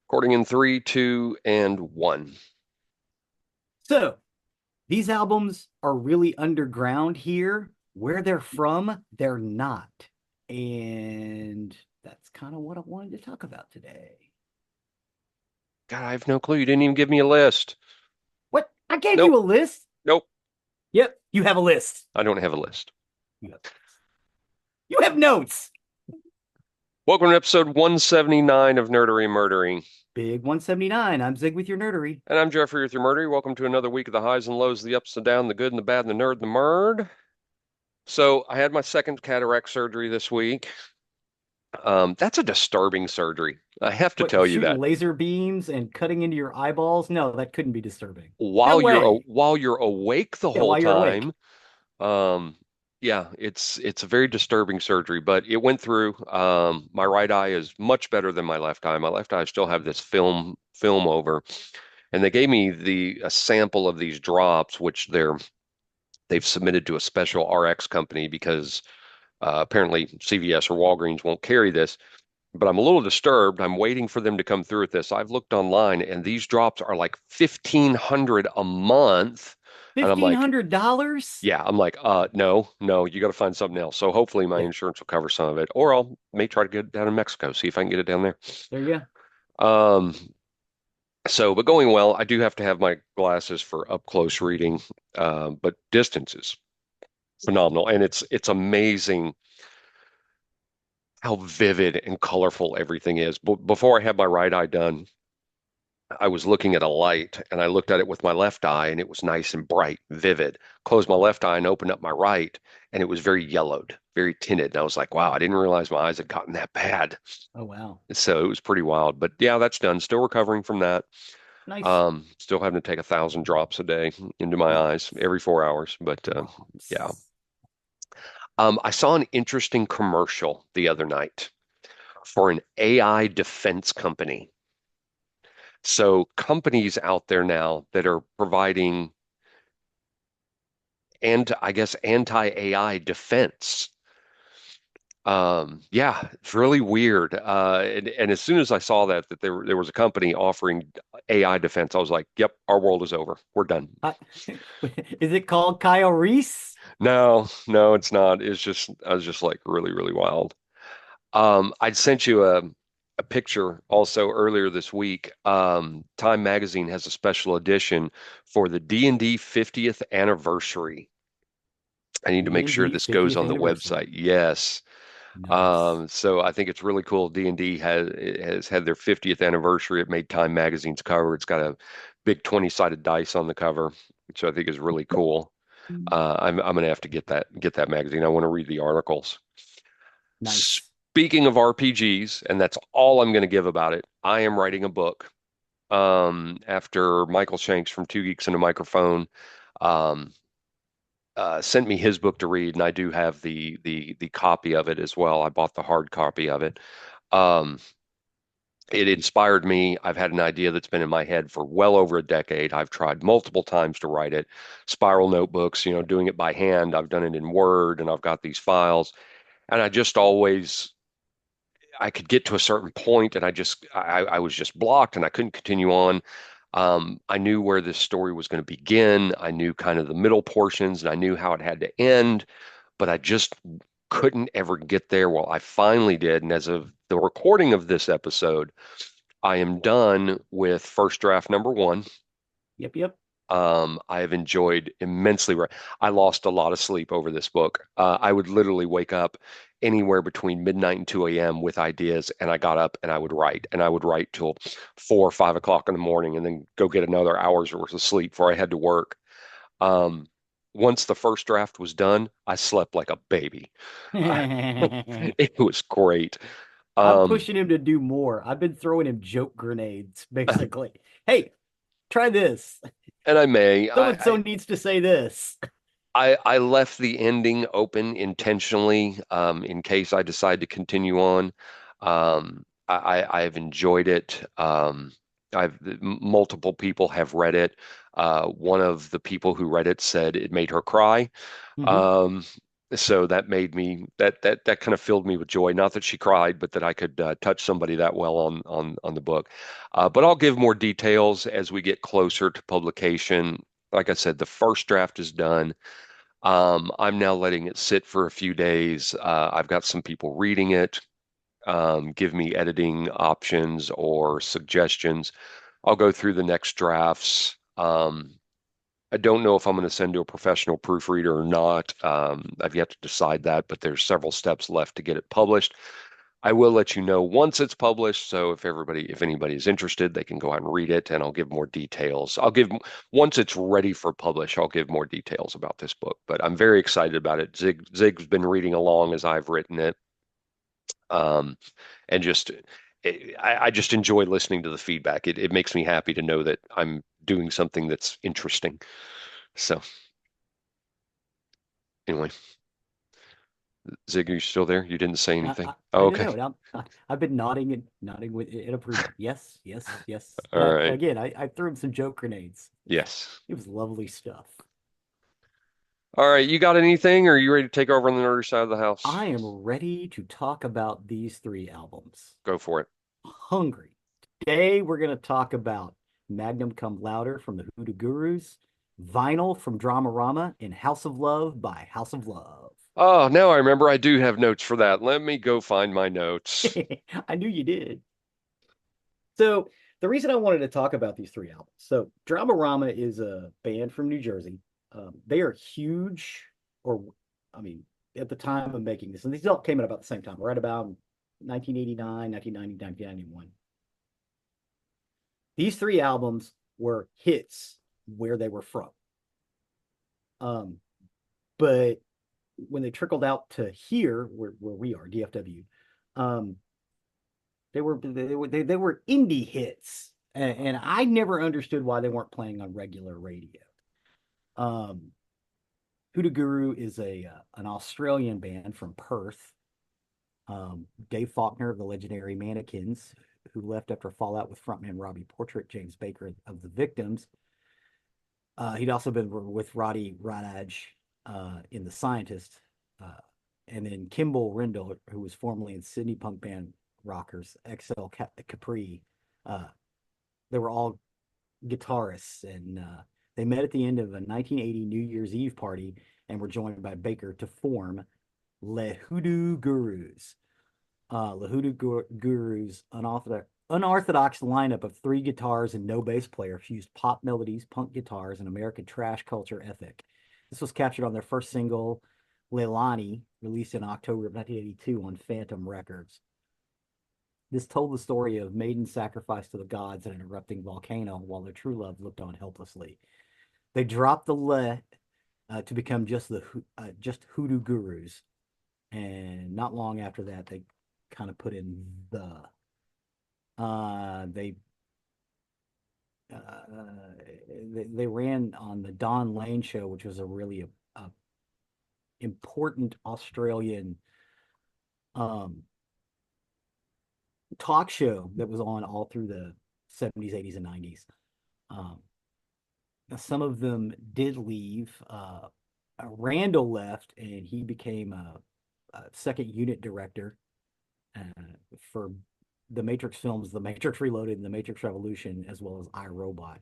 Recording in three, two, and one. So these albums are really underground here. Where they're from, they're not. And that's kind of what I wanted to talk about today. God, I have no clue. You didn't even give me a list. What? I gave you Nope. a list. Nope. Yep, you have a list. I don't have a list. You have notes. Welcome to episode 179 of Nerdery and Murdery. Big 179. I'm Zig with your nerdery. And I'm Jeffrey with your Murdery. Welcome to another week of the highs and lows, the ups and downs, the good and the bad, and the nerd and the murd. So I had my second cataract surgery this week. That's a disturbing surgery. I have to What, tell you shooting that. laser beams and cutting into your eyeballs? No, that couldn't be disturbing. No While you're way. while you're awake the Yeah, whole while you're awake. time, Um, yeah, it's a very disturbing surgery, but it went through. My right eye is much better than my left eye. My left eye still have this film over, and they gave me the a sample of these drops, which they've submitted to a special RX company because apparently CVS or Walgreens won't carry this. But I'm a little disturbed. I'm waiting for them to come through with this. I've looked online, and these drops are like 1,500 a month, and I'm like, $1,500? yeah, I'm like, no, no, you got to find something else. So hopefully my Yeah, insurance will cover some of it, or I'll may try to get it down in Mexico, see if I can get it down there. there you go. Um, but going well, I do have to have my glasses for up close reading, but distance is phenomenal, and it's amazing how vivid and colorful everything is. Before I had my right eye done, I was looking at a light and I looked at it with my left eye and it was nice and bright, vivid. Closed my left eye and opened up my right and it was very yellowed, very tinted. And I was like, wow, I didn't realize my eyes had gotten that bad. Oh, wow. So it was pretty wild. But yeah, that's done. Still recovering from that. Nice. Still having to take 1,000 drops a day into my Oh, eyes every 4 hours. But yeah. drops. I saw an interesting commercial the other night for an AI defense company. So companies out there now that are providing and I guess anti-AI defense. Yeah, it's really weird. And as soon as I saw that there was a company offering AI defense, I was like, "Yep, our world is over. We're done." I, is it called Kyle Reese? No, no, it's not. It's just I was just like really, really wild. I'd sent you a picture also earlier this week. Time Magazine has a special edition for the D&D 50th anniversary. I need to make sure D&D this goes 50th on the anniversary. website. Yes. Nice. So I think it's really cool. D&D has had their 50th anniversary. It made Time Magazine's cover. It's got a big 20-sided dice on the cover, which I think is really cool. I'm gonna have to get that magazine. I want to read the articles. Nice. Speaking of RPGs, and that's all I'm going to give about it. I am writing a book. After Michael Shanks from Two Geeks and a Microphone um, sent me his book to read, and I do have the copy of it as well. I bought the hard copy of it. Um, it inspired me. I've had an idea that's been in my head for well over a decade. I've tried multiple times to write it. Spiral notebooks, doing it by hand. I've done it in Word, and I've got these files. And I just always I could get to a certain point, and I was just blocked, and I couldn't continue on. I knew where this story was going to begin. I knew kind of the middle portions, and I knew how it had to end, but I just couldn't ever get there. Well, I finally did, and as of the recording of this episode, I am done with first draft number one. Yep, yep. I have enjoyed immensely. I lost a lot of sleep over this book. I would literally wake up anywhere between midnight and 2 a.m. with ideas, and I got up and I would write till 4 or 5 o'clock in the morning, and then go get another hour's worth of sleep before I had to work. Um, Once the first draft was done, I slept like a baby. I, I'm it was great. Um, pushing him to do more. I've been throwing him joke grenades, basically. Hey, try this. and I may. So and so needs to say this. I left the ending open intentionally in case I decide to continue on. I've enjoyed it. Multiple people have read it. One of the people who read it said it made her cry. Hmm. Um, So that made me that kind of filled me with joy. Not that she cried, but that I could touch somebody that well on the book. But I'll give more details as we get closer to publication. Like I said, the first draft is done. I'm now letting it sit for a few days. I've got some people reading it, give me editing options or suggestions. I'll go through the next drafts. I don't know if I'm going to send to a professional proofreader or not. I've yet to decide that, but there's several steps left to get it published. I will let you know once it's published. So if anybody is interested, they can go out and read it, and I'll give more details. Once it's ready for publish, I'll give more details about this book. But I'm very excited about it. Zig's been reading along as I've written it, um, and I just enjoy listening to the feedback. It makes me happy to know that I'm doing something that's interesting. So anyway. Zig, are you still there? You didn't say anything. Oh, I don't okay. know. I've been nodding and nodding in approval. Yes, yes, yes. All But right. again, I threw him some joke grenades. Yes. It was lovely stuff. All right. You got anything, or are you ready to take over on the nerdy side of the house? I am ready to talk about these three albums. Go for it. Hungry. Today we're going to talk about Magnum Cum Louder from the Hoodoo Gurus, Vinyl from Dramarama, and House of Love by House of Love. Oh, now I remember I do have notes for that. Let me go find my notes. I knew you did. So the reason I wanted to talk about these three albums. So Dramarama is a band from New Jersey. They are huge, or I mean, at the time of making this, and these all came out about the same time, right about 1989, 1990, 1991. These three albums were hits where they were from. Um, but when they trickled out to here, where we are, DFW, um, they were indie hits, and I never understood why they weren't playing on regular radio. Um, Hoodoo Guru is a an Australian band from Perth. Dave Faulkner of the legendary Mannequins, who left after a fallout with frontman Robbie Portrait, James Baker of the Victims. He'd also been with Roddy Radaj in The Scientist, uh, and then Kimball Rendell, who was formerly in Sydney punk band Rockers, XL Capri. Uh, they were all guitarists, and they met at the end of a 1980 New Year's Eve party and were joined by Baker to form Le Hoodoo Gurus. Le Hoodoo Gurus, unorthodox lineup of three guitars and no bass player, fused pop melodies, punk guitars, and American trash culture ethic. This was captured on their first single, Leilani, released in October of 1982 on Phantom Records. This told the story of maiden sacrifice to the gods in an erupting volcano while their true love looked on helplessly. They dropped the le to become just Hoodoo Gurus, and not long after that, they kind of put in the. They they ran on the Don Lane show, which was a really important Australian um, talk show that was on all through the 70s, 80s, and 90s. Um, some of them did leave. Randall left, and he became a second unit director for the Matrix films, The Matrix Reloaded and The Matrix Revolution, as well as iRobot.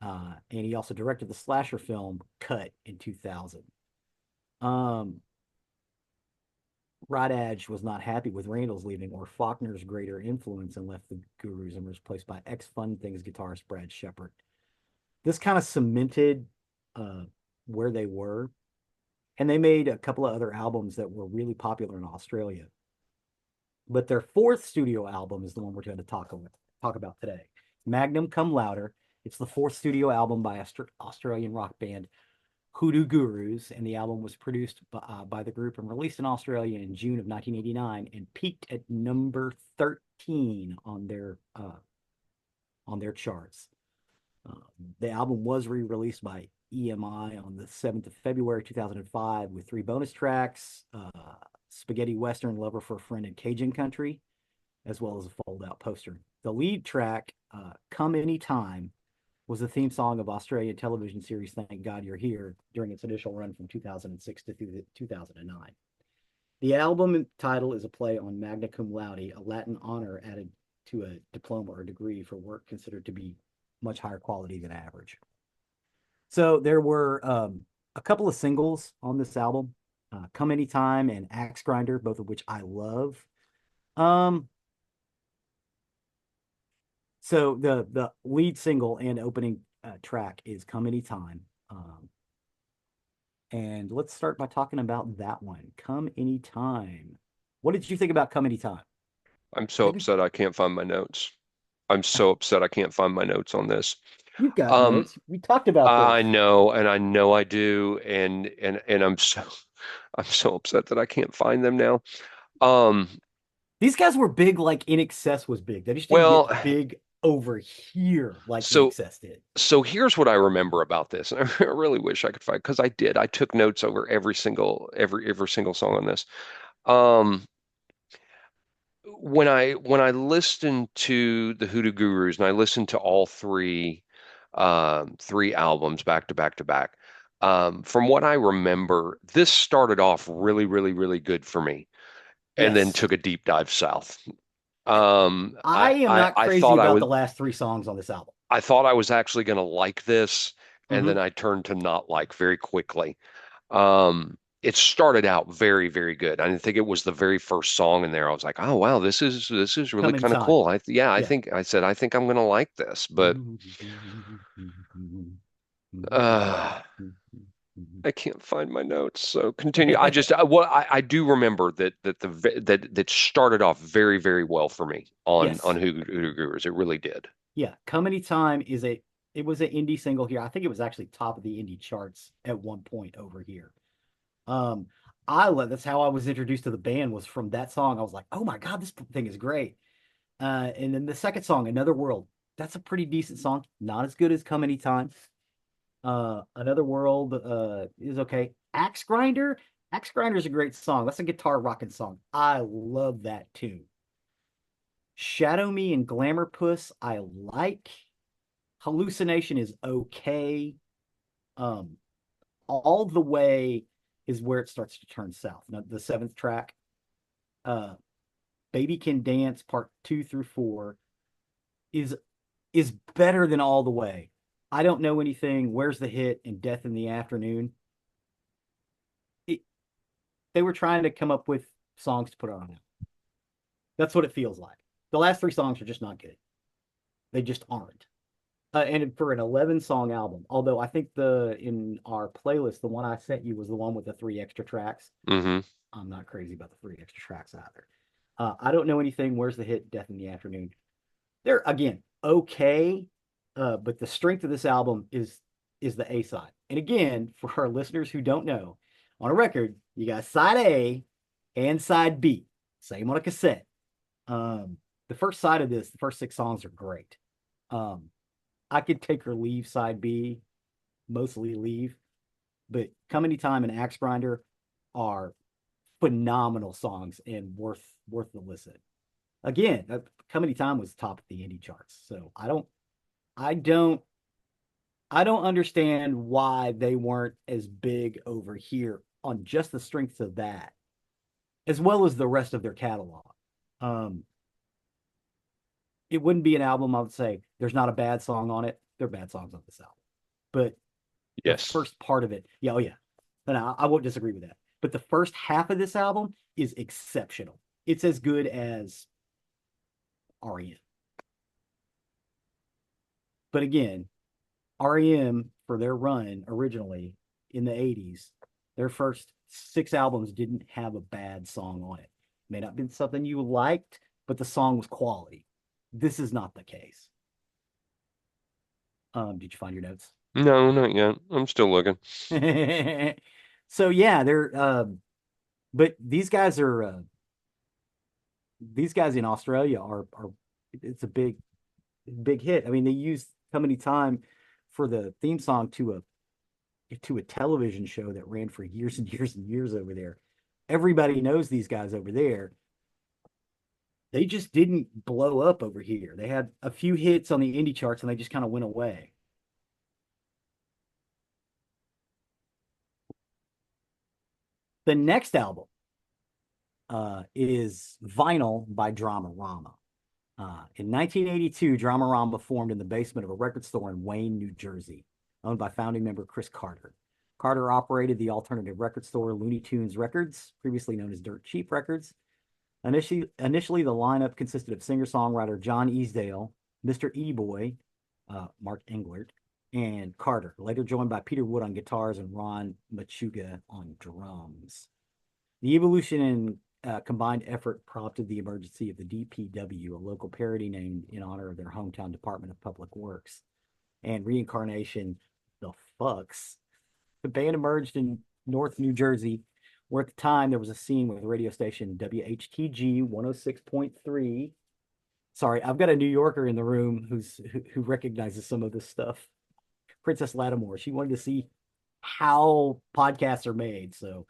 And he also directed the slasher film Cut in 2000. Um, Radaj was not happy with Randall's leaving or Faulkner's greater influence and left the Gurus and was replaced by ex-Fun Things guitarist Brad Shepard. This kind of cemented uh, where they were, and they made a couple of other albums that were really popular in Australia. But their fourth studio album is the one we're going to talk about today. Magnum Cum Louder. It's the fourth studio album by Australian rock band Hoodoo Gurus, and the album was produced by the group and released in Australia in June of 1989 and peaked at number 13 on their charts. Uh, the album was re-released by EMI on the 7th of February 2005 with three bonus tracks, Spaghetti Western, Lover for a Friend, and Cajun Country, as well as a fold-out poster. The lead track, Come Anytime, was the theme song of Australian television series Thank God You're Here during its initial run from 2006 to 2009. The album title is a play on magna cum laude, a Latin honor added to a diploma or degree for work considered to be much higher quality than average. So there were a couple of singles on this album, Come Anytime and Axe Grinder, both of which I love. Um, so the lead single and opening track is Come Anytime. And let's start by talking about that one. Come Anytime. What did you think about Come Anytime? I'm so I think upset I can't find my notes. I'm so upset I can't find my notes on this. you've got Um, notes. We talked about I this. know, and I know I do, and I'm so upset that I can't find them now. Um, These guys were big like In Excess was big. They just didn't well, get big over here like In so Excess did. so here's what I remember about this, and I really wish I could find because I did. I took notes over every single song on this. Um, when I listened to the Hoodoo Gurus and I listened to all three albums back to back to back, from what I remember, this started off really, really, really good for me, and then Yes. took a deep dive south. Um, I I am I not I crazy thought I about was the last three songs on this album. I thought I was actually going to like this, and then Hmm. I turned to not like very quickly. It started out very, very good. I didn't think it was the very first song in there. I was like, oh wow, this is really Come kind of Anytime. cool. Yeah, Yeah. I said I think I'm going to like this, but uh, I can't find my notes. So continue. I do remember that started off very, very well for me on Yes. Hoodoo Gurus. It really did. Yeah. Come Anytime is a it was an indie single here. I think it was actually top of the indie charts at one point over here. Um, I love that's how I was introduced to the band was from that song. I was like, oh my God, this thing is great. And then the second song, Another World, that's a pretty decent song. Not as good as Come Anytime. Another World is okay. Axe Grinder is a great song. That's a guitar rocking song. I love that tune. Shadow Me and Glamour Puss, I like. Hallucination is okay. Um, all the way is where it starts to turn south. Now, the seventh track, uh, Baby Can Dance, part 2 through 4, is is better than all the way. I don't know anything. Where's the hit and Death in the Afternoon? It, they were trying to come up with songs to put on it. That's what it feels like. The last three songs are just not good. They just aren't. And for an 11 song album, although I think the in our playlist, the one I sent you was the one with the three extra tracks. Hmm. I'm not crazy about the three extra tracks either. I don't know anything. Where's the hit? Death in the Afternoon. They're again okay, but the strength of this album is the A side. And again, for our listeners who don't know, on a record you got side A and side B, same on a cassette. The first side of this, the first six songs are great. Um, I could take or leave side B, mostly leave, but Come Anytime and Axe Grinder are phenomenal songs and worth the listen. Again, Come Anytime was top of the indie charts, so I don't I don't understand why they weren't as big over here on just the strength of that, as well as the rest of their catalog. Um, it wouldn't be an album I would say there's not a bad song on it. There are bad songs on this album, but the Yes. first part of it, yeah, oh yeah, and I won't disagree with that. But the first half of this album is exceptional. It's as good as REM. But again, REM for their run originally in the 80s, their first six albums didn't have a bad song on it. May not have been something you liked, but the song was quality. This is not the case. Did you find your notes? No, not yet. I'm still looking. So yeah, they're but these guys in Australia are it's a big hit. I mean, they used How Many Time for the theme song to a television show that ran for years and years and years over there. Everybody knows these guys over there. They just didn't blow up over here. They had a few hits on the indie charts and they just kind of went away. The next album is Vinyl by Dramarama. In 1982, Dramarama formed in the basement of a record store in Wayne, New Jersey, owned by founding member Chris Carter. Carter operated the alternative record store Looney Tunes Records, previously known as Dirt Cheap Records. Initially, the lineup consisted of singer-songwriter John Easdale, Mr. E-Boy, Mark Englert, and Carter, later joined by Peter Wood on guitars and Ron Machuga on drums. The evolution in combined effort prompted the emergence of the DPW, a local parody named in honor of their hometown Department of Public Works, and reincarnation, the Fucks. The band emerged in North New Jersey, where at the time there was a scene with the radio station WHTG 106.3. Sorry, I've got a New Yorker in the room who recognizes some of this stuff. Princess Lattimore. She wanted to see how podcasts are made, so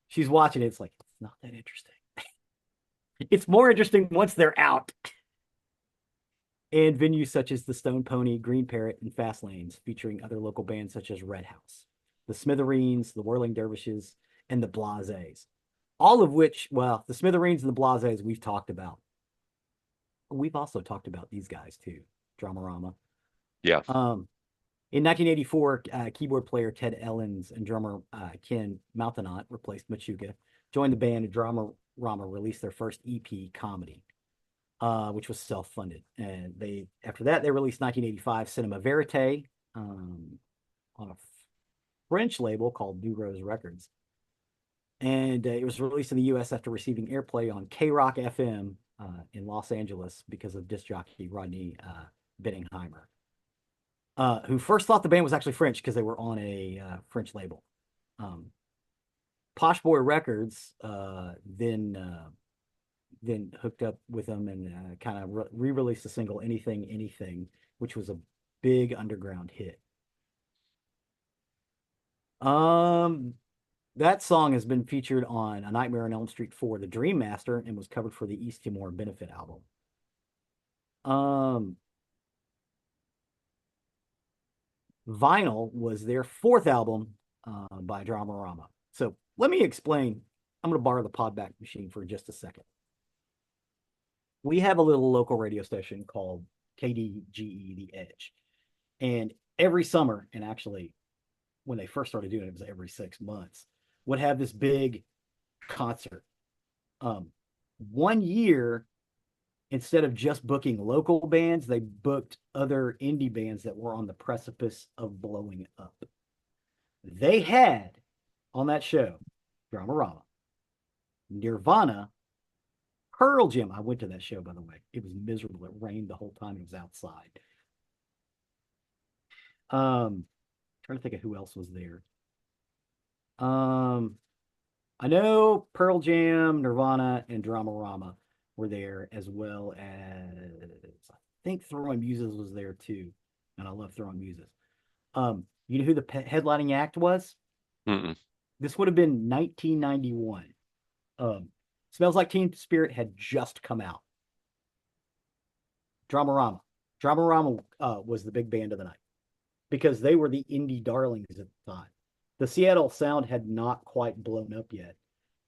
she's watching it. It's like, it's not that interesting. It's more interesting once they're out. And venues such as the Stone Pony, Green Parrot, and Fast Lanes, featuring other local bands such as Red House, the Smithereens, the Whirling Dervishes, and the Blazes. All of which, well, the Smithereens and the Blazes we've talked about. We've also talked about these guys too, Dramarama. Yeah. In 1984, keyboard player Ted Ellens and drummer Ken Mouthenot replaced Machuga, joined the band, and Dramarama released their first EP, Comedy, which was self-funded. And after that, they released 1985 Cinema Verite on a French label called New Rose Records. And it was released in the U.S. after receiving airplay on K-Rock FM in Los Angeles because of disc jockey Rodney Benningheimer, who first thought the band was actually French because they were on a French label. Posh Boy Records then hooked up with them and kind of re-released the single Anything, Anything, which was a big underground hit. That song has been featured on A Nightmare on Elm Street 4, The Dream Master, and was covered for the East Timor benefit album. Vinyl was their fourth album by Dramarama. So let me explain. I'm going to borrow the Podback machine for just a second. We have a little local radio station called KDGE The Edge. And every summer, and actually when they first started doing it, it was every 6 months, would have this big concert. 1 year, instead of just booking local bands, they booked other indie bands that were on the precipice of blowing up. They had on that show Dramarama, Nirvana, Pearl Jam. I went to that show, by the way. It was miserable. It rained the whole time. It was outside. Trying to think of who else was there. I know Pearl Jam, Nirvana, and Dramarama were there, as well as I think Throwing Muses was there too, and I love Throwing Muses. You know who the headlining act was? Mm-mm. This would have been 1991. Smells Like Teen Spirit had just come out. Dramarama. Dramarama was the big band of the night because they were the indie darlings at the time. The Seattle sound had not quite blown up yet.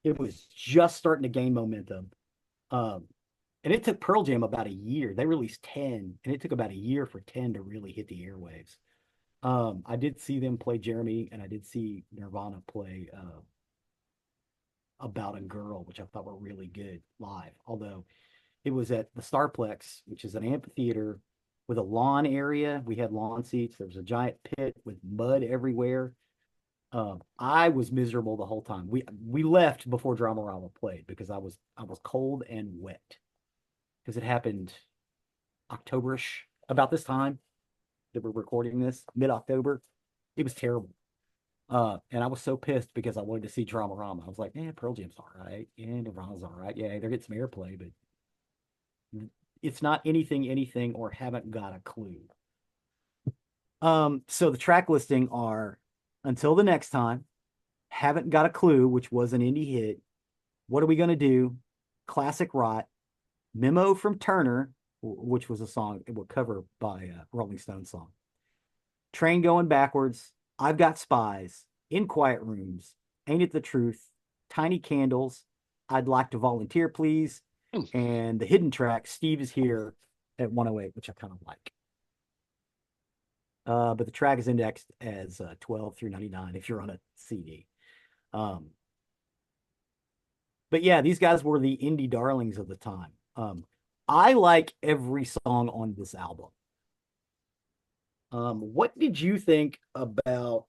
It was just starting to gain momentum. And it took Pearl Jam about a year. They released 10, and it took about a year for 10 to really hit the airwaves. I did see them play Jeremy, and I did see Nirvana play About a Girl, which I thought were really good live. Although it was at the Starplex, which is an amphitheater with a lawn area. We had lawn seats. There was a giant pit with mud everywhere. I was miserable the whole time. We left before Dramarama played because I was cold and wet because it happened October-ish, about this time that we're recording this, mid-October. It was terrible. And I was so pissed because I wanted to see Dramarama. I was like, Pearl Jam's all right. Yeah, Nirvana's all right. Yeah, they're getting some airplay, but it's not anything, or Haven't Got a Clue. So the track listing are Until the Next Time, Haven't Got a Clue, which was an indie hit, What Are We Gonna Do, Classic Rot, Memo from Turner, which was a song, it was cover by a Rolling Stones song, Train Going Backwards, I've Got Spies, In Quiet Rooms, Ain't It the Truth, Tiny Candles, I'd Like to Volunteer, Please, Hmm. and the hidden track, Steve Is Here at 108, which I kind of like. But the track is indexed as 12 through 99 if you're on a CD. Um, but yeah, these guys were the indie darlings of the time. I like every song on this album. What did you think about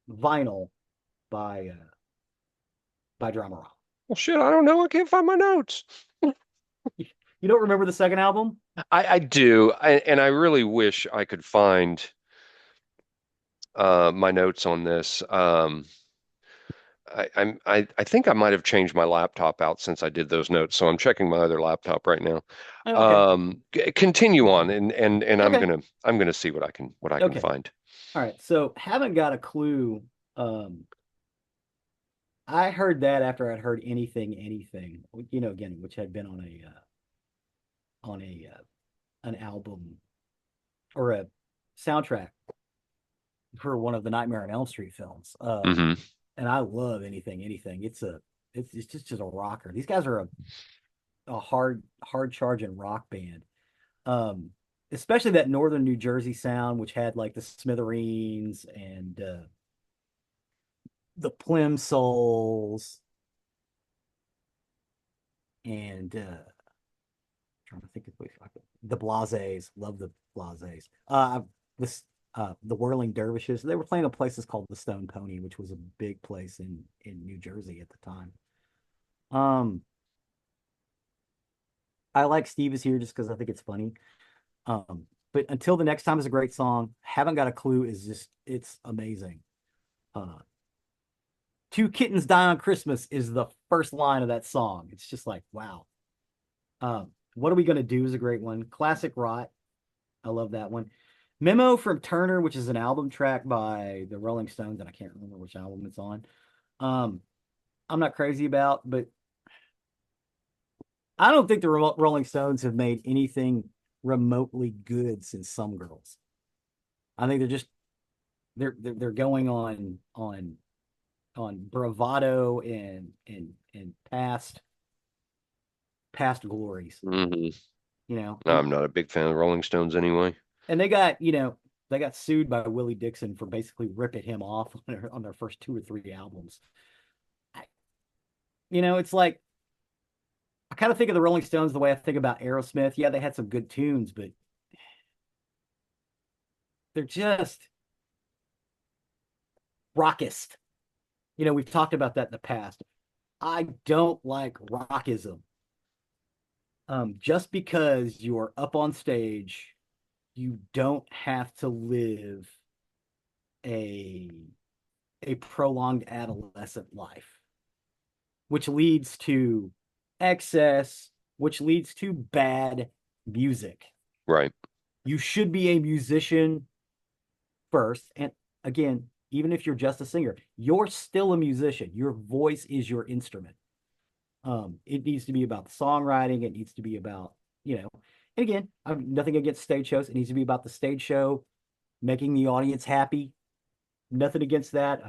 Vinyl by Dramarama? Well, shit, I don't know. I can't find my notes. You don't remember the second album? I do, and I really wish I could find my notes on this. I think I might have changed my laptop out since I did those notes, so I'm checking my other laptop right now. Oh, okay. Continue on, and Okay. I'm gonna see what I can Okay. find. All right. So haven't got a clue. Um, I heard that after I'd heard anything, again, which had been on a an album or a soundtrack for one of the Nightmare on Elm Street films. Hmm. And I love anything. It's just a rocker. These guys are a hard charging rock band. Um, Especially that northern New Jersey sound, which had like the Smithereens and the Plimsolls and trying to think of the Blazes. Love the Blazes. This the Whirling Dervishes. They were playing a place called the Stone Pony, which was a big place in New Jersey at the time. Um, I like Steve Is Here just because I think it's funny. But Until the Next Time is a great song. Haven't Got a Clue is just it's amazing. Uh, Two Kittens Die on Christmas is the first line of that song. It's just like wow. What Are We Gonna Do is a great one. Classic Rot. I love that one. Memo from Turner, which is an album track by the Rolling Stones, and I can't remember which album it's on. Um, I'm not crazy about, but I don't think the Rolling Stones have made anything remotely good since Some Girls. I think they're going on bravado and past glories, Hmm. you know. No, I'm not a big fan of the Rolling Stones anyway. And they got sued by Willie Dixon for basically ripping him off on their first two or three albums. I, it's like I kind of think of the Rolling Stones the way I think about Aerosmith. Yeah, they had some good tunes, but they're just rockist. We've talked about that in the past. I don't like rockism. Just because you're up on stage, you don't have to live a a prolonged adolescent life, which leads to excess, which leads to bad music. Right. You should be a musician first. And again, even if you're just a singer, you're still a musician. Your voice is your instrument. It needs to be about the songwriting. It needs to be about, and again, I've nothing against stage shows. It needs to be about the stage show, making the audience happy. Nothing against that.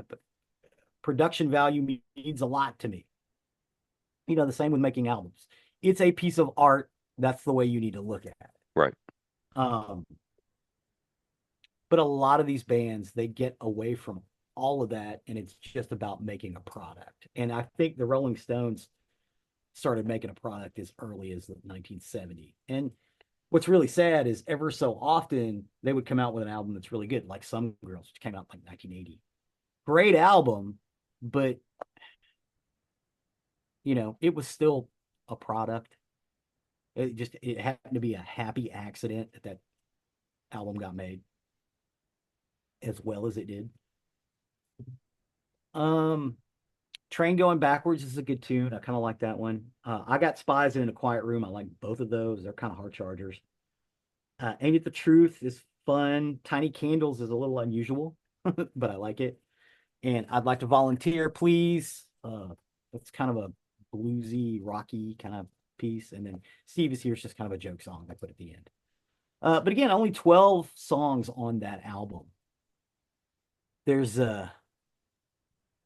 Production value means a lot to me. The same with making albums. It's a piece of art. That's the way you need to look at it. Right. Um, but a lot of these bands, they get away from all of that and it's just about making a product. And I think the Rolling Stones started making a product as early as 1970. And what's really sad is ever so often they would come out with an album that's really good, like Some Girls, which came out like 1980. Great album, but it was still a product. It happened to be a happy accident that album got made as well as it did. Um, Train Going Backwards is a good tune. I kind of like that one. I Got Spies in a Quiet Room. I like both of those. They're kind of hard chargers. Ain't It the Truth is fun. Tiny Candles is a little unusual, but I like it. And I'd Like to Volunteer, Please. It's kind of a bluesy, rocky kind of piece. And then Steve Is Here is just kind of a joke song I put at the end. But again, only 12 songs on that album. There's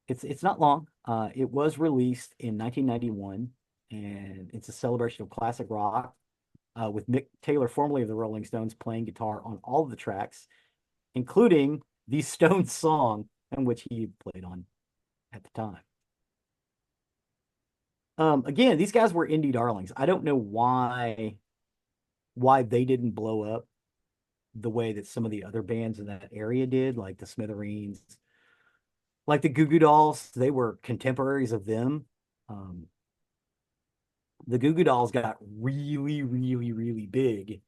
it's not long. It was released in 1991, and it's a celebration of classic rock with Mick Taylor, formerly of the Rolling Stones, playing guitar on all of the tracks, including the Stones song in which he played on at the time. Again, these guys were indie darlings. I don't know why they didn't blow up the way that some of the other bands in that area did, like the Smithereens, like the Goo Goo Dolls. They were contemporaries of them. Um, the Goo Goo Dolls got really, really, really big.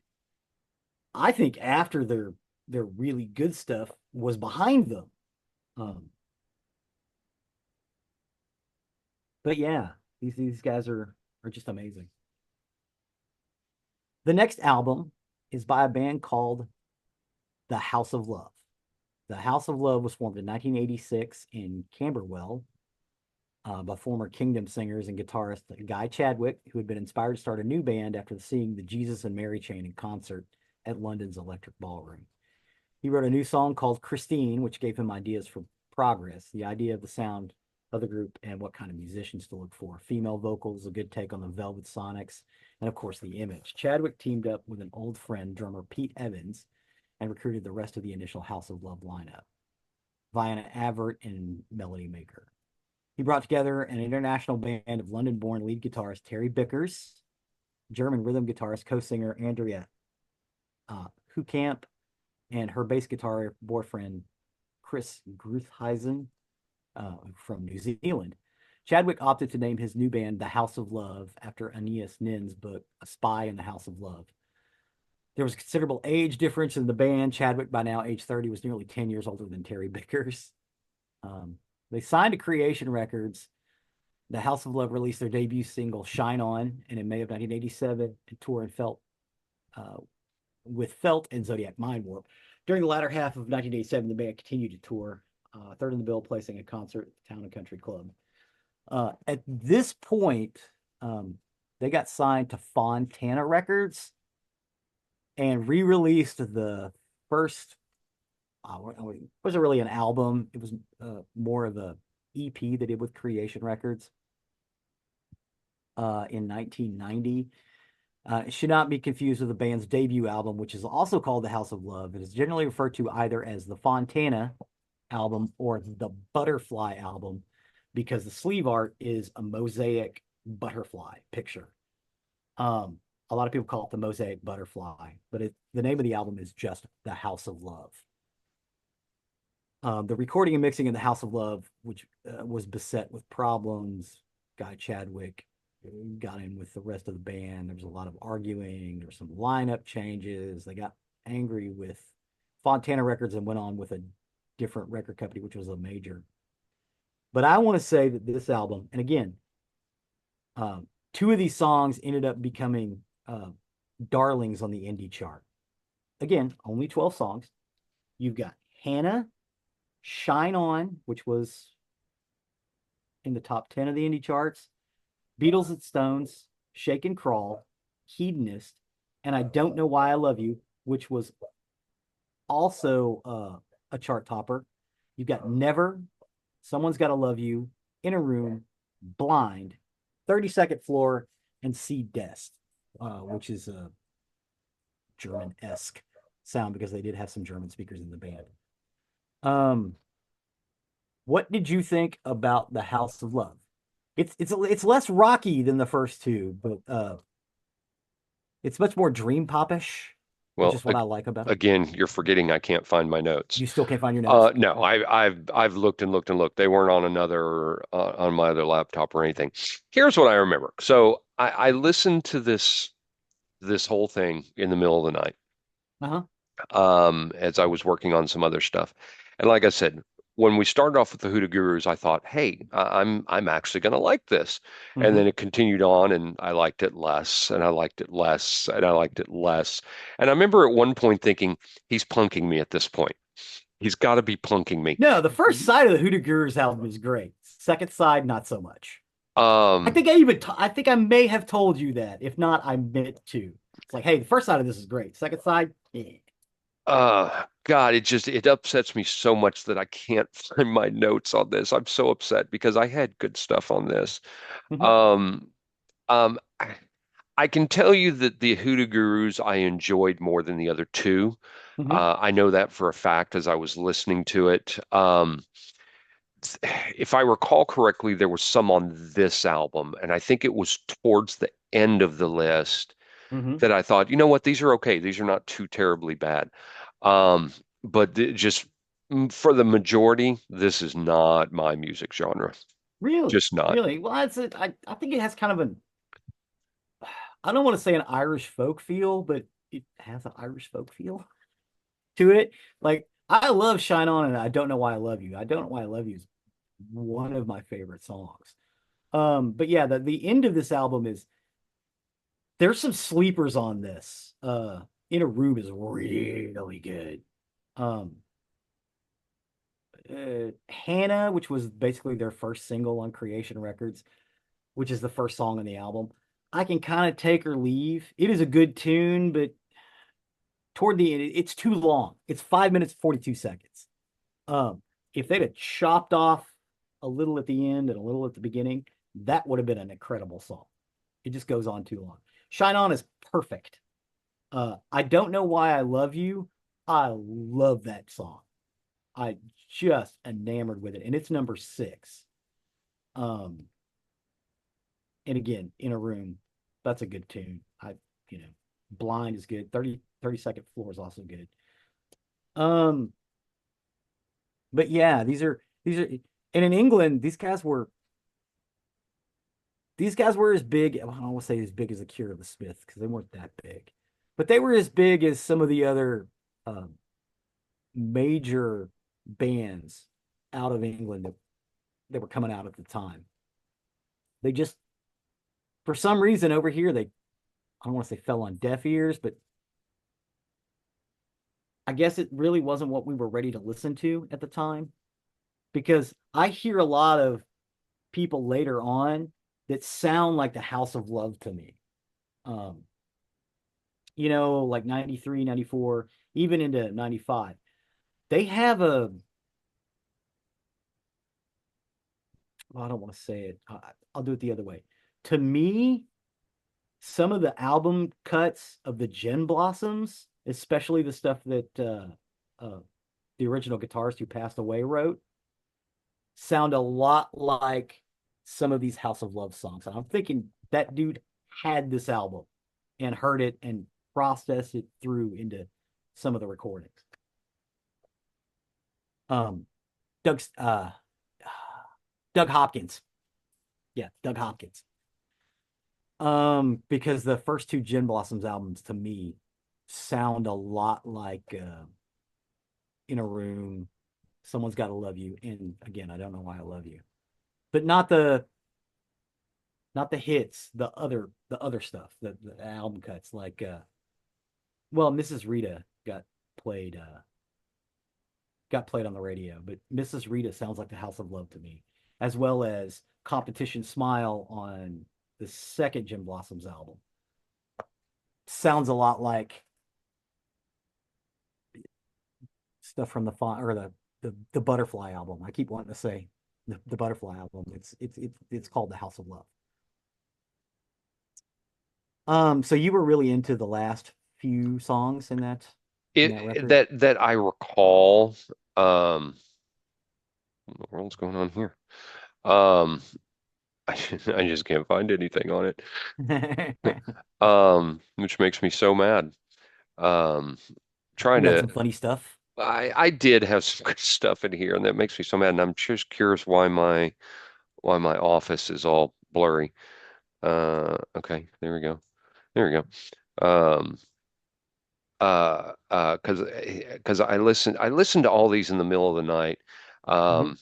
I think after their really good stuff was behind them. Um, but yeah, these guys are just amazing. The next album is by a band called The House of Love. The House of Love was formed in 1986 in Camberwell by former Kingdom singers and guitarist Guy Chadwick, who had been inspired to start a new band after seeing the Jesus and Mary Chain in concert at London's Electric Ballroom. He wrote a new song called Christine, which gave him ideas for Progress, the idea of the sound of the group and what kind of musicians to look for. Female vocals, a good take on the Velvet Sonics, and of course the image. Chadwick teamed up with an old friend, drummer Pete Evans, and recruited the rest of the initial House of Love lineup, Vienna Avert and Melody Maker. He brought together an international band of London-born lead guitarist Terry Bickers, German rhythm guitarist, co-singer Andrea Hukamp, and her bass guitar boyfriend Chris Gruthheisen from New Zealand. Chadwick opted to name his new band The House of Love after Aeneas Nin's book, A Spy in the House of Love. There was considerable age difference in the band. Chadwick, by now age 30, was nearly 10 years older than Terry Bickers. They signed to Creation Records. The House of Love released their debut single, Shine On, and in May of 1987, toured and felt with Felt and Zodiac Mind Warp. During the latter half of 1987, the band continued to tour, third in the bill, placing a concert at the Town and Country Club. At this point, they got signed to Fontana Records and re-released the first. It wasn't really an album. It was more of a EP they did with Creation Records in 1990. It should not be confused with the band's debut album, which is also called The House of Love. It is generally referred to either as the Fontana album or the Butterfly album because the sleeve art is a mosaic butterfly picture. A lot of people call it the Mosaic Butterfly, but the name of the album is just The House of Love. The recording and mixing in The House of Love, which was beset with problems, Guy Chadwick got in with the rest of the band. There was a lot of arguing. There were some lineup changes. They got angry with Fontana Records and went on with a different record company, which was a major. But I want to say that this album, and again, two of these songs ended up becoming darlings on the indie chart. Again, only 12 songs. You've got Hannah, Shine On, which was in the top 10 of the indie charts, Beatles and Stones, Shake and Crawl, Hedonist, and I Don't Know Why I Love You, which was also a chart topper. You've got Never, Someone's Gotta Love You, In a Room, Blind, 32nd Floor, and See Dest, which is a German-esque sound because they did have some German speakers in the band. What did you think about The House of Love? It's less rocky than the first two, but it's much more dream popish, which Well, is what I like about it. again, you're forgetting I can't find my notes. You still can't find your notes. No, I've looked and looked and looked. They weren't on another on my other laptop or anything. Here's what I remember. So I listened to this whole thing in the middle of the night Uh-huh. as I was working on some other stuff. And like I said, when we started off with the Hoodoo Gurus, I thought, hey, I'm actually going to like this. And Mm-hmm. then it continued on, and I liked it less, and I liked it less, and I liked it less. And I remember at one point thinking, he's punking me at this point. He's got to be punking me. No, the first side of the Hoodoo Gurus album is great. Second side, not so much. Um, I think I may have told you that. If not, I meant to. It's like, hey, the first side of this is great. Second side, yeah. God, it upsets me so much that I can't find my notes on this. I'm so upset because I had good stuff on this. Hmm. Um, I can tell you that the Hoodoo Gurus I enjoyed more than the other two. Hmm. I know that for a fact as I was listening to it. If I recall correctly, there was some on this album, and I think it was towards the end of the list Hmm. that I thought, you know what, these are okay. These are not too terribly bad. Um, but just for the majority, this is not my music genre. Really, Just not. really. Well, I think it has kind of an, I don't want to say an Irish folk feel, but it has an Irish folk feel to it. Like I love Shine On and I Don't Know Why I Love You. I Don't Know Why I Love You is one of my favorite songs. But yeah, the end of this album is there's some sleepers on this. In a Room is really good. Um, Hannah, which was basically their first single on Creation Records, which is the first song on the album. I can kind of take or leave. It is a good tune, but toward the end, it's too long. It's 5 minutes, 42 seconds. Um, if they'd have chopped off a little at the end and a little at the beginning, that would have been an incredible song. It just goes on too long. Shine On is perfect. I Don't Know Why I Love You. I love that song. I just enamored with it, and it's number 6. Um, and again, In a Room, that's a good tune. You know, Blind is good. 30 Second Floor is also good. Um, but yeah, and in England, these guys were as big. Well, I don't want to say as big as the Cure or the Smiths because they weren't that big, but they were as big as some of the other um, major bands out of England that were coming out at the time. They just, for some reason, over here, I don't want to say fell on deaf ears, but I guess it really wasn't what we were ready to listen to at the time because I hear a lot of people later on that sound like the House of Love to me. Um, like 93, 94, even into 95. They have well, I don't want to say it. I'll do it the other way. To me, some of the album cuts of the Gin Blossoms, especially the stuff that the original guitarist who passed away wrote, sound a lot like some of these House of Love songs. And I'm thinking that dude had this album and heard it and processed it through into some of the recordings. Um, Doug's Doug Hopkins. Yeah, Doug Hopkins. Because the first two Gin Blossoms albums to me sound a lot like In a Room, Someone's Gotta Love You, and again, I Don't Know Why I Love You. But not the hits, the other stuff, the album cuts, like well, Mrs. Rita played uh got played on the radio, but Mrs. Rita sounds like the House of Love to me, as well as Competition Smile on the second Jim Blossoms album. Sounds a lot like stuff from the font or the Butterfly album. I keep wanting to say the Butterfly album. It's called the House of Love. So you were really into the last few songs in that It record? that I recall, what the world's going on here? Um, I just can't find anything on it. Which makes me so mad. Um, trying You had to some funny stuff. I did have some good stuff in here, and that makes me so mad. And I'm just curious why my office is all blurry. Okay, there we go. There we go. Because I listened to all these in the middle of the night. Hmm. Um,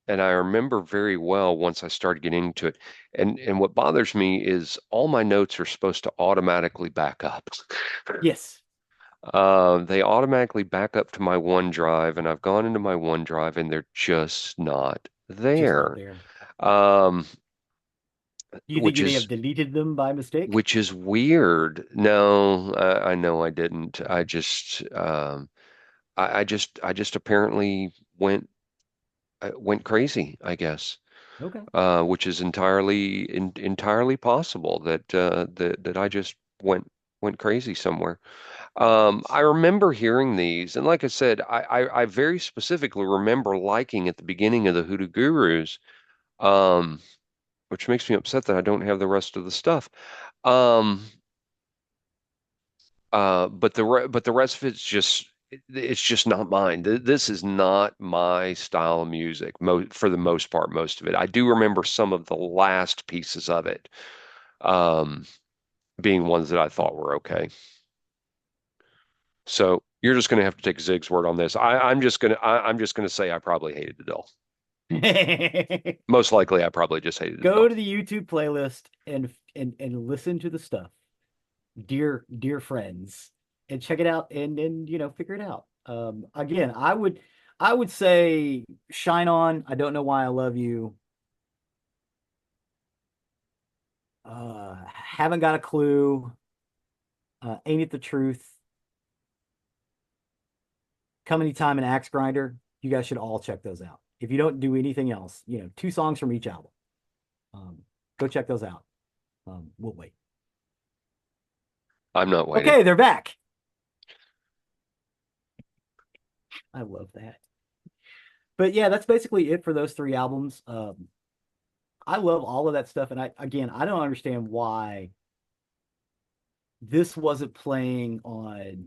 and I remember very well once I started getting into it. And what bothers me is all my notes are supposed to automatically back up. Yes, They automatically back up to my OneDrive, and I've gone into my OneDrive, and they're just not just not there. there. Um, Do you think which you may have is deleted them by mistake? which is weird. No, I know I didn't. I just I just apparently went crazy, I guess, Okay. which is entirely possible that I just went crazy somewhere. I remember hearing these, and like I said, I very specifically remember liking at the beginning of the Hoodoo Gurus, um, which makes me upset that I don't have the rest of the stuff. Um, but the rest of it's just not mine. This is not my style of music for the most part, most of it. I do remember some of the last pieces of it um, being ones that I thought were okay. So you're just going to have to take Zig's word on this. I'm just gonna say I probably hated the doll. Most likely, I probably just hated the Go doll. to the YouTube playlist and listen to the stuff, dear friends, and check it out and figure it out. Again, I would say Shine On. I don't know why I love you. Haven't got a clue. Ain't it the truth? Come Anytime and Axe Grinder. You guys should all check those out. If you don't do anything else, two songs from each album. Um, Go check those out. We'll wait. I'm not waiting. Okay, they're back. I love that. But yeah, that's basically it for those three albums. I love all of that stuff, and I don't understand why this wasn't playing on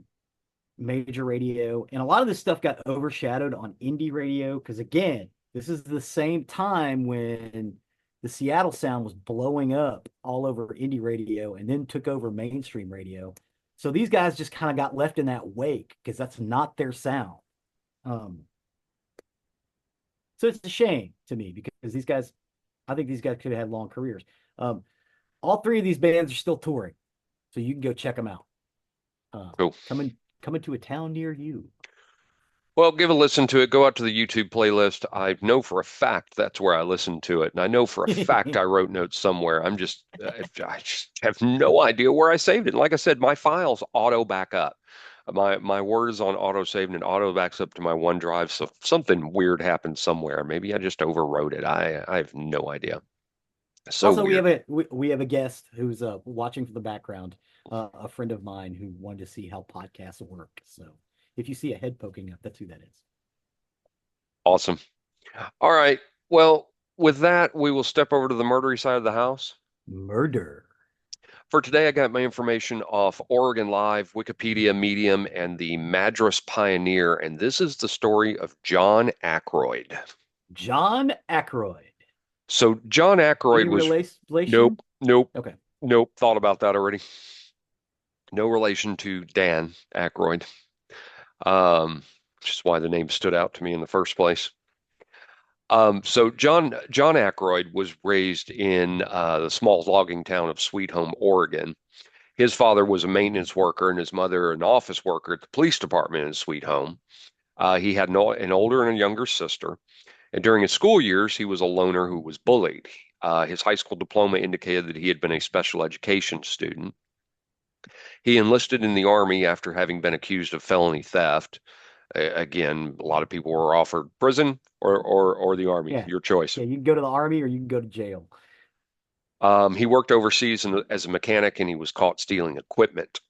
major radio, and a lot of this stuff got overshadowed on indie radio because again, this is the same time when the Seattle sound was blowing up all over indie radio and then took over mainstream radio. So these guys just kind of got left in that wake because that's not their sound. Um, so it's a shame to me because I think these guys could have had long careers. Um, all three of these bands are still touring, so you can go check them out. Uh, Cool. coming to a town near you. Well, give a listen to it. Go out to the YouTube playlist. I know for a fact that's where I listened to it, and I know for a fact I wrote notes somewhere. I just have no idea where I saved it. And like I said, my files auto back up. My word is on auto save and it auto backs up to my OneDrive. So something weird happened somewhere. Maybe I just overwrote it. I have no idea. So Also, we have weird. a guest who's watching from the background, a friend of mine who wanted to see how podcasts work. So if you see a head poking up, that's who that is. Awesome. All right. Well, with that, we will step over to the murdery side of the house. Murder. For today, I got my information off Oregon Live, Wikipedia, Medium, and the Madras Pioneer. And this is the story of John Ackroyd. John Ackroyd. So, John Ackroyd Any was relation? nope, nope, Okay. nope. Thought about that already. No relation to Dan Aykroyd, which is why the name stood out to me in the first place. So John Ackroyd was raised in the small logging town of Sweet Home, Oregon. His father was a maintenance worker and his mother an office worker at the police department in Sweet Home. He had an older and a younger sister. And during his school years, he was a loner who was bullied. His high school diploma indicated that he had been a special education student. He enlisted in the Army after having been accused of felony theft. Again, a lot of people were offered prison or the Army, Yeah. your choice. Yeah, you can go to the army or you can go to jail. He worked overseas as a mechanic and he was caught stealing equipment.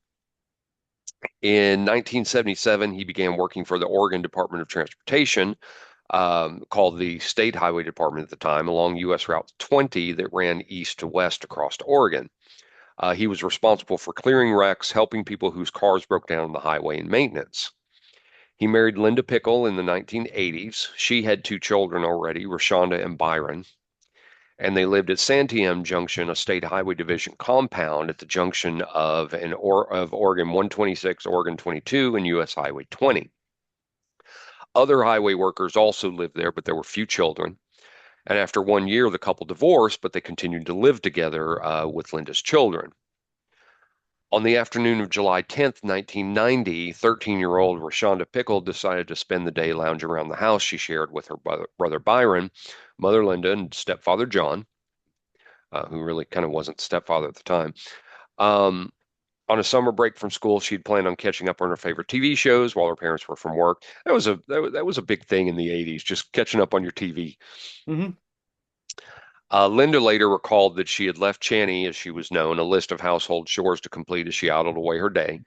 In 1977, he began working for the Oregon Department of Transportation, called the State Highway Department at the time, along U.S. Route 20 that ran east to west across Oregon. He was responsible for clearing wrecks, helping people whose cars broke down on the highway, and maintenance. He married Linda Pickle in the 1980s. She had two children already, Rashonda and Byron, and they lived at Santiam Junction, a state highway division compound at the junction of Oregon 126, Oregon 22, and US Highway 20. Other highway workers also lived there, but there were few children. And after 1 year, the couple divorced, but they continued to live together with Linda's children. On the afternoon of July 10th, 1990, 13-year-old Rashonda Pickle decided to spend the day lounging around the house she shared with her brother Byron, mother Linda, and stepfather John, who really kind of wasn't stepfather at the time. Um, On a summer break from school, she'd planned on catching up on her favorite TV shows while her parents were from work. That was a big thing in the 80s, just catching up on your TV. Hmm. Linda later recalled that she had left Channy, as she was known, a list of household chores to complete as she idled away her day.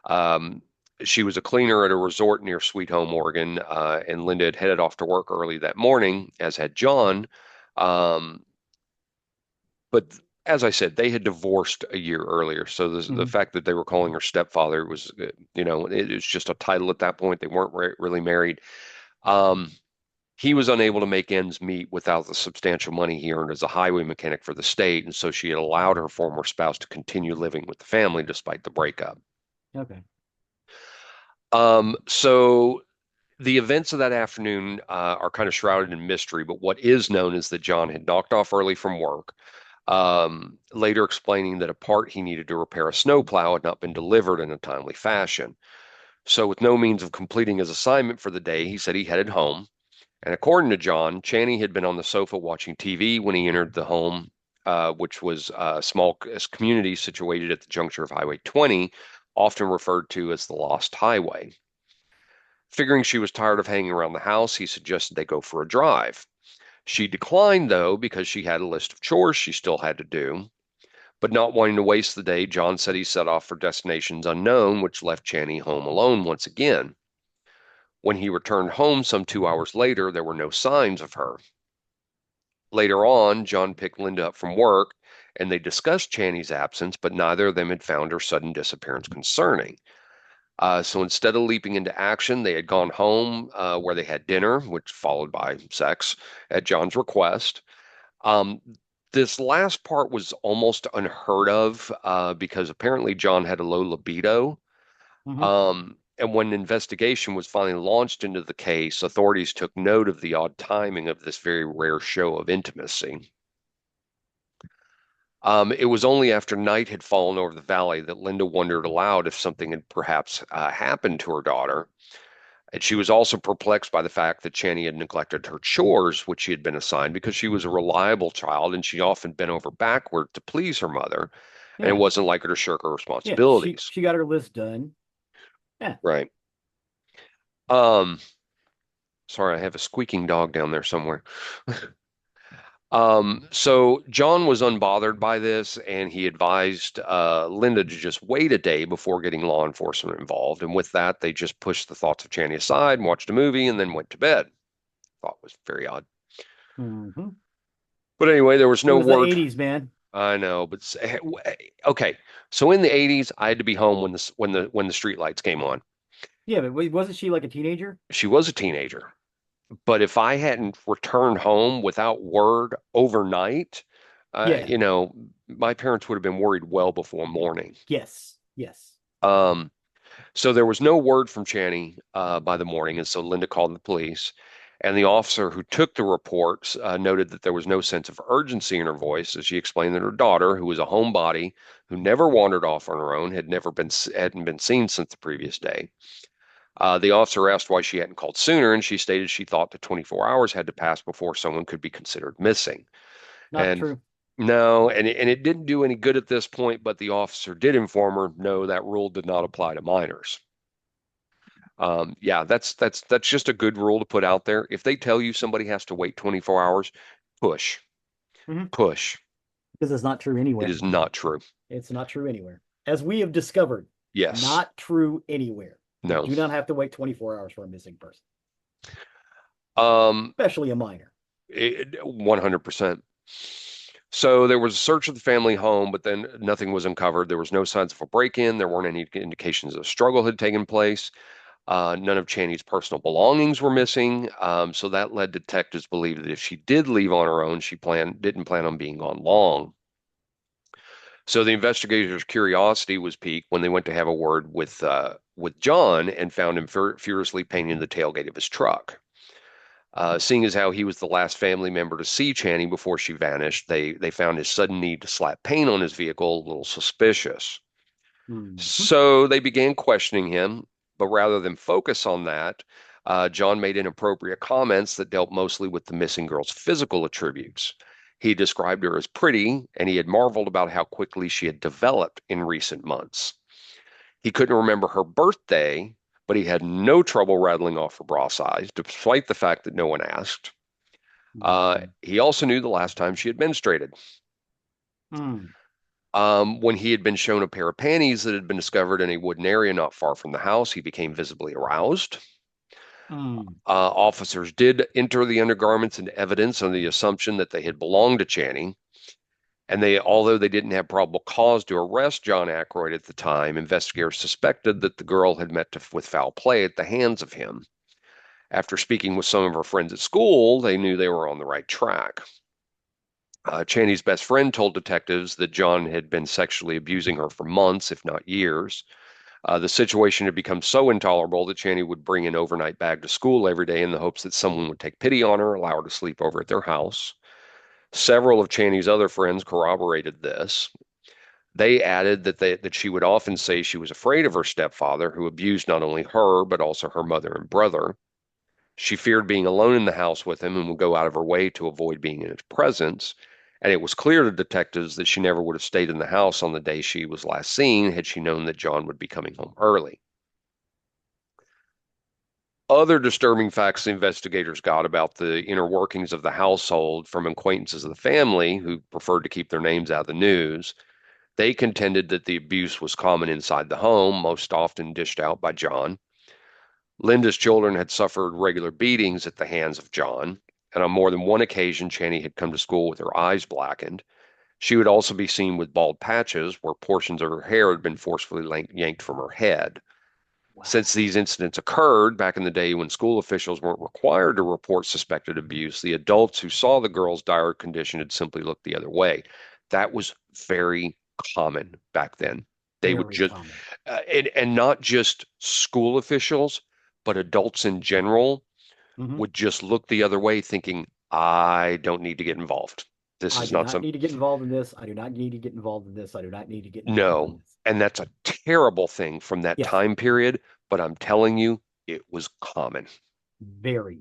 Um, she was a cleaner at a resort near Sweet Home, Oregon, and Linda had headed off to work early that morning, as had John. Um, but as I said, they had divorced a year earlier, so the Hmm. fact that they were calling her stepfather was, it was just a title at that point. They weren't really married. Um, he was unable to make ends meet without the substantial money he earned as a highway mechanic for the state, and so she had allowed her former spouse to continue living with the family despite the breakup. Okay. So the events of that afternoon are kind of shrouded in mystery, but what is known is that John had knocked off early from work, later explaining that a part he needed to repair a snowplow had not been delivered in a timely fashion. So, with no means of completing his assignment for the day, he said he headed home. And according to John, Channing had been on the sofa watching TV when he entered the home, which was a small community situated at the juncture of Highway 20, often referred to as the Lost Highway. Figuring she was tired of hanging around the house, he suggested they go for a drive. She declined, though, because she had a list of chores she still had to do. But not wanting to waste the day, John said he set off for destinations unknown, which left Channing home alone once again. When he returned home some 2 hours later, there were no signs of her. Later on, John picked Linda up from work, and they discussed Channy's absence, but neither of them had found her sudden disappearance concerning. So instead of leaping into action, they had gone home where they had dinner, which followed by sex at John's request. Um, this last part was almost unheard of because apparently John had a low libido. Hmm. And when an investigation was finally launched into the case, authorities took note of the odd timing of this very rare show of intimacy. It was only after night had fallen over the valley that Linda wondered aloud if something had perhaps happened to her daughter. And she was also perplexed by the fact that Channy had neglected her chores, which she had been assigned because she was a reliable child and she often bent over backward to please her mother. And it Yeah. wasn't like her to shirk her Yeah. She responsibilities. she got her list done. Yeah. Right. Um, Sorry, I have a squeaking dog down there somewhere. So John was unbothered by this, and he advised Linda to just wait a day before getting law enforcement involved. And with that, they just pushed the thoughts of Channy aside and watched a movie and then went to bed. Thought was very odd. Hmm. But anyway, there was It no was the word. 80s, man. I know, but okay. So in the 80s, I had to be home when the street lights came on. Yeah, but wasn't she like a teenager? She was a teenager. But if I hadn't returned home without word overnight, Yeah. my parents would have been worried well before morning. Yes. Yes. Um, so there was no word from Channy by the morning, and so Linda called the police. And the officer who took the reports noted that there was no sense of urgency in her voice as she explained that her daughter, who was a homebody who never wandered off on her own, hadn't been seen since the previous day. The officer asked why she hadn't called sooner, and she stated she thought that 24 hours had to pass before someone could be considered missing. Not And true. no, and it didn't do any good at this point, but the officer did inform her, no, that rule did not apply to minors. Yeah, that's just a good rule to put out there. If they tell you somebody has to wait 24 hours, push, Hmm. push. Because it's not true It anywhere. is not true. It's not true anywhere. As we have discovered, Yes. not true anywhere. You No. do not have to wait 24 hours for a missing person, Um, especially a minor. 100%. So there was a search of the family home, but then nothing was uncovered. There was no signs of a break-in. There weren't any indications that a struggle had taken place. None of Channy's personal belongings were missing. So that led detectives to believe that if she did leave on her own, she didn't plan on being gone long. So the investigators' curiosity was piqued when they went to have a word with John and found him furiously painting the tailgate of his truck. Seeing as how he was the last family member to see Channing before she vanished, they found his sudden need to slap paint on his vehicle a little suspicious. Hmm. So they began questioning him, but rather than focus on that, John made inappropriate comments that dealt mostly with the missing girl's physical attributes. He described her as pretty, and he had marveled about how quickly she had developed in recent months. He couldn't remember her birthday, but he had no trouble rattling off her bra size, despite the fact that no one asked. Mm-hmm. He also knew the last time she had menstruated. Mm, When he had been shown a pair of panties that had been discovered in a wooden area not far from the house, he became visibly aroused. mm. Officers did enter the undergarments into evidence on the assumption that they had belonged to Channing. And although they didn't have probable cause to arrest John Ackroyd at the time, investigators suspected that the girl had met with foul play at the hands of him. After speaking with some of her friends at school, they knew they were on the right track. Channing's best friend told detectives that John had been sexually abusing her for months, if not years. The situation had become so intolerable that Channing would bring an overnight bag to school every day in the hopes that someone would take pity on her, allow her to sleep over at their house. Several of Channing's other friends corroborated this. They added that she would often say she was afraid of her stepfather, who abused not only her, but also her mother and brother. She feared being alone in the house with him and would go out of her way to avoid being in his presence. And it was clear to detectives that she never would have stayed in the house on the day she was last seen had she known that John would be coming home early. Other disturbing facts the investigators got about the inner workings of the household from acquaintances of the family who preferred to keep their names out of the news. They contended that the abuse was common inside the home, most often dished out by John. Linda's children had suffered regular beatings at the hands of John, and on more than one occasion, Channy had come to school with her eyes blackened. She would also be seen with bald patches where portions of her hair had been forcefully yanked from her head. Since Wow. these incidents occurred back in the day when school officials weren't required to report suspected abuse, the adults who saw the girl's dire condition had simply looked the other way. That was very common back then. They would Very just, common. and not just school officials, but adults in general Hmm. would just look the other way, thinking, I don't need to get involved. This I is do not not some, need to get involved in this. I do not need to get involved in this. I do not need to get involved in no. this. And that's a terrible thing from that Yes, time period, but I'm telling you, it was common. very,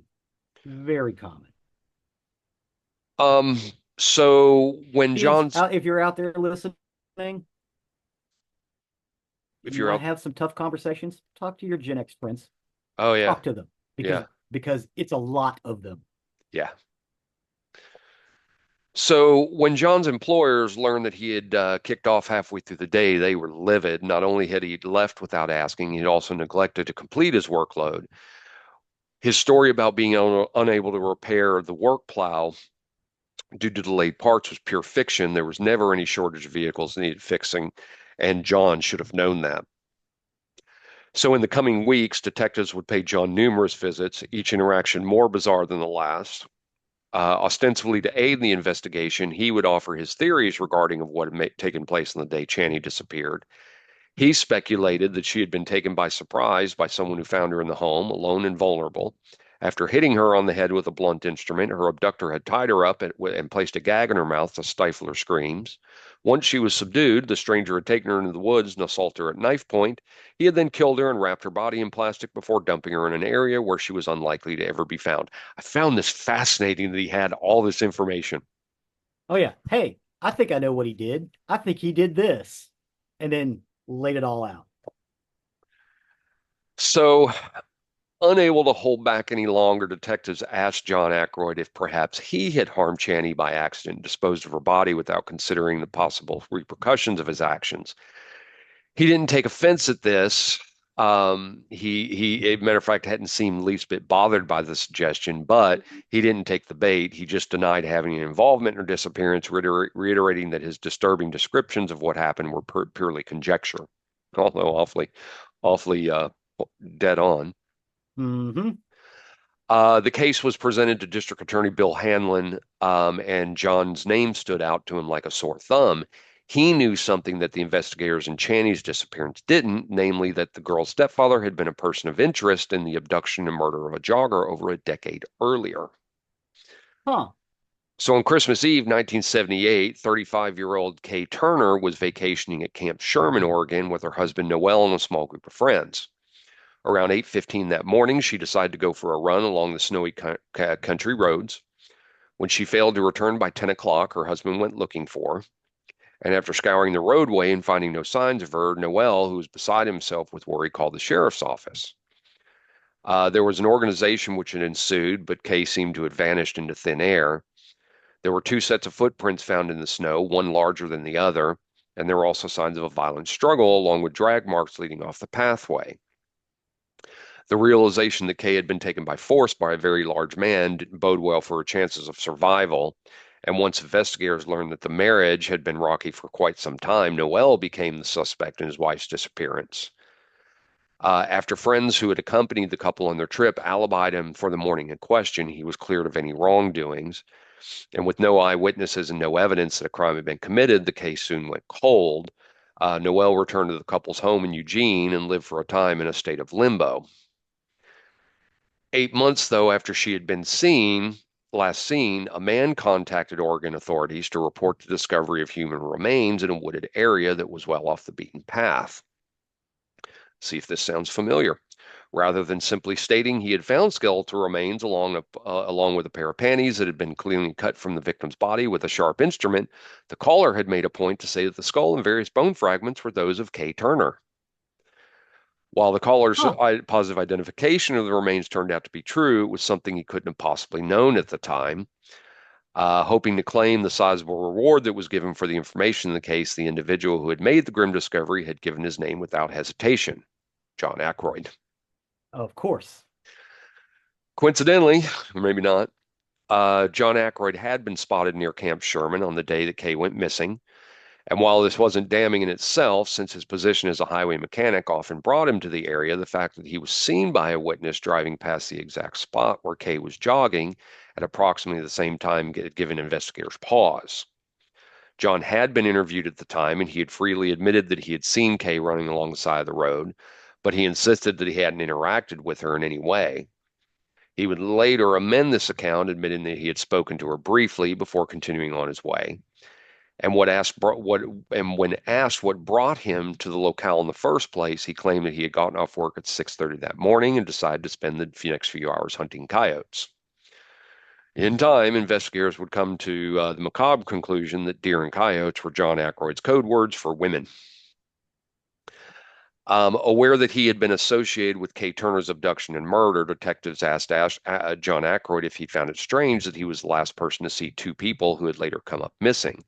very common. Um, so when Kids, John's, out if you're out there listening, if you you're want out, to have some tough conversations, talk to your Gen X friends. oh yeah, Talk to them because yeah, because it's a lot of them. yeah. So when John's employers learned that he had kicked off halfway through the day, they were livid. Not only had he left without asking, he'd also neglected to complete his workload. His story about being unable to repair the work plow due to delayed parts was pure fiction. There was never any shortage of vehicles that needed fixing, and John should have known that. So in the coming weeks, detectives would pay John numerous visits, each interaction more bizarre than the last. Ostensibly to aid in the investigation, he would offer his theories regarding of what had taken place on the day Channy disappeared. He speculated that she had been taken by surprise by someone who found her in the home, alone and vulnerable. After hitting her on the head with a blunt instrument, her abductor had tied her up and placed a gag in her mouth to stifle her screams. Once she was subdued, the stranger had taken her into the woods and assaulted her at knife point. He had then killed her and wrapped her body in plastic before dumping her in an area where she was unlikely to ever be found. I found this fascinating that he had all this information. Oh yeah. Hey, I think I know what he did. I think he did this. And then laid it all out. So, unable to hold back any longer, detectives asked John Ackroyd if perhaps he had harmed Channy by accident and disposed of her body without considering the possible repercussions of his actions. He didn't take offense at this. As a matter of fact, hadn't seemed least bit bothered by the suggestion, but he didn't take the bait. He just denied having an involvement in her disappearance, reiterating that his disturbing descriptions of what happened were purely conjecture, although awfully dead on. Hmm. The case was presented to District Attorney Bill Hanlon, and John's name stood out to him like a sore thumb. He knew something that the investigators in Channy's disappearance didn't, namely that the girl's stepfather had been a person of interest in the abduction and murder of a jogger over a decade earlier. Huh. So on Christmas Eve, 1978, 35-year-old Kay Turner was vacationing at Camp Sherman, Oregon, with her husband Noel and a small group of friends. Around 8:15 that morning, she decided to go for a run along the snowy country roads. When she failed to return by 10 o'clock, her husband went looking for her. And after scouring the roadway and finding no signs of her, Noel, who was beside himself with worry, called the sheriff's office. There was an organization which had ensued, but Kay seemed to have vanished into thin air. There were two sets of footprints found in the snow, one larger than the other, and there were also signs of a violent struggle, along with drag marks leading off the pathway. The realization that Kay had been taken by force by a very large man didn't bode well for her chances of survival. And once investigators learned that the marriage had been rocky for quite some time, Noel became the suspect in his wife's disappearance. After friends who had accompanied the couple on their trip alibied him for the morning in question, he was cleared of any wrongdoings. And with no eyewitnesses and no evidence that a crime had been committed, the case soon went cold. Noel returned to the couple's home in Eugene and lived for a time in a state of limbo. 8 months, though, after she had been last seen, a man contacted Oregon authorities to report the discovery of human remains in a wooded area that was well off the beaten path. See if this sounds familiar. Rather than simply stating he had found skeletal remains along with a pair of panties that had been cleanly cut from the victim's body with a sharp instrument, the caller had made a point to say that the skull and various bone fragments were those of Kay Turner. While the caller's Huh. positive identification of the remains turned out to be true, it was something he couldn't have possibly known at the time. Hoping to claim the sizable reward that was given for the information in the case, the individual who had made the grim discovery had given his name without hesitation, John Ackroyd. Of course. Coincidentally, or maybe not, John Ackroyd had been spotted near Camp Sherman on the day that Kay went missing. And while this wasn't damning in itself, since his position as a highway mechanic often brought him to the area, the fact that he was seen by a witness driving past the exact spot where Kay was jogging at approximately the same time given investigators pause. John had been interviewed at the time, and he had freely admitted that he had seen Kay running along the side of the road, but he insisted that he hadn't interacted with her in any way. He would later amend this account, admitting that he had spoken to her briefly before continuing on his way. And when asked what brought him to the locale in the first place, he claimed that he had gotten off work at 6:30 that morning and decided to spend the next few hours hunting coyotes. In time, investigators would come to the macabre conclusion that deer and coyotes were John Ackroyd's code words for women. Aware that he had been associated with Kay Turner's abduction and murder, detectives asked John Ackroyd if he found it strange that he was the last person to see two people who had later come up missing.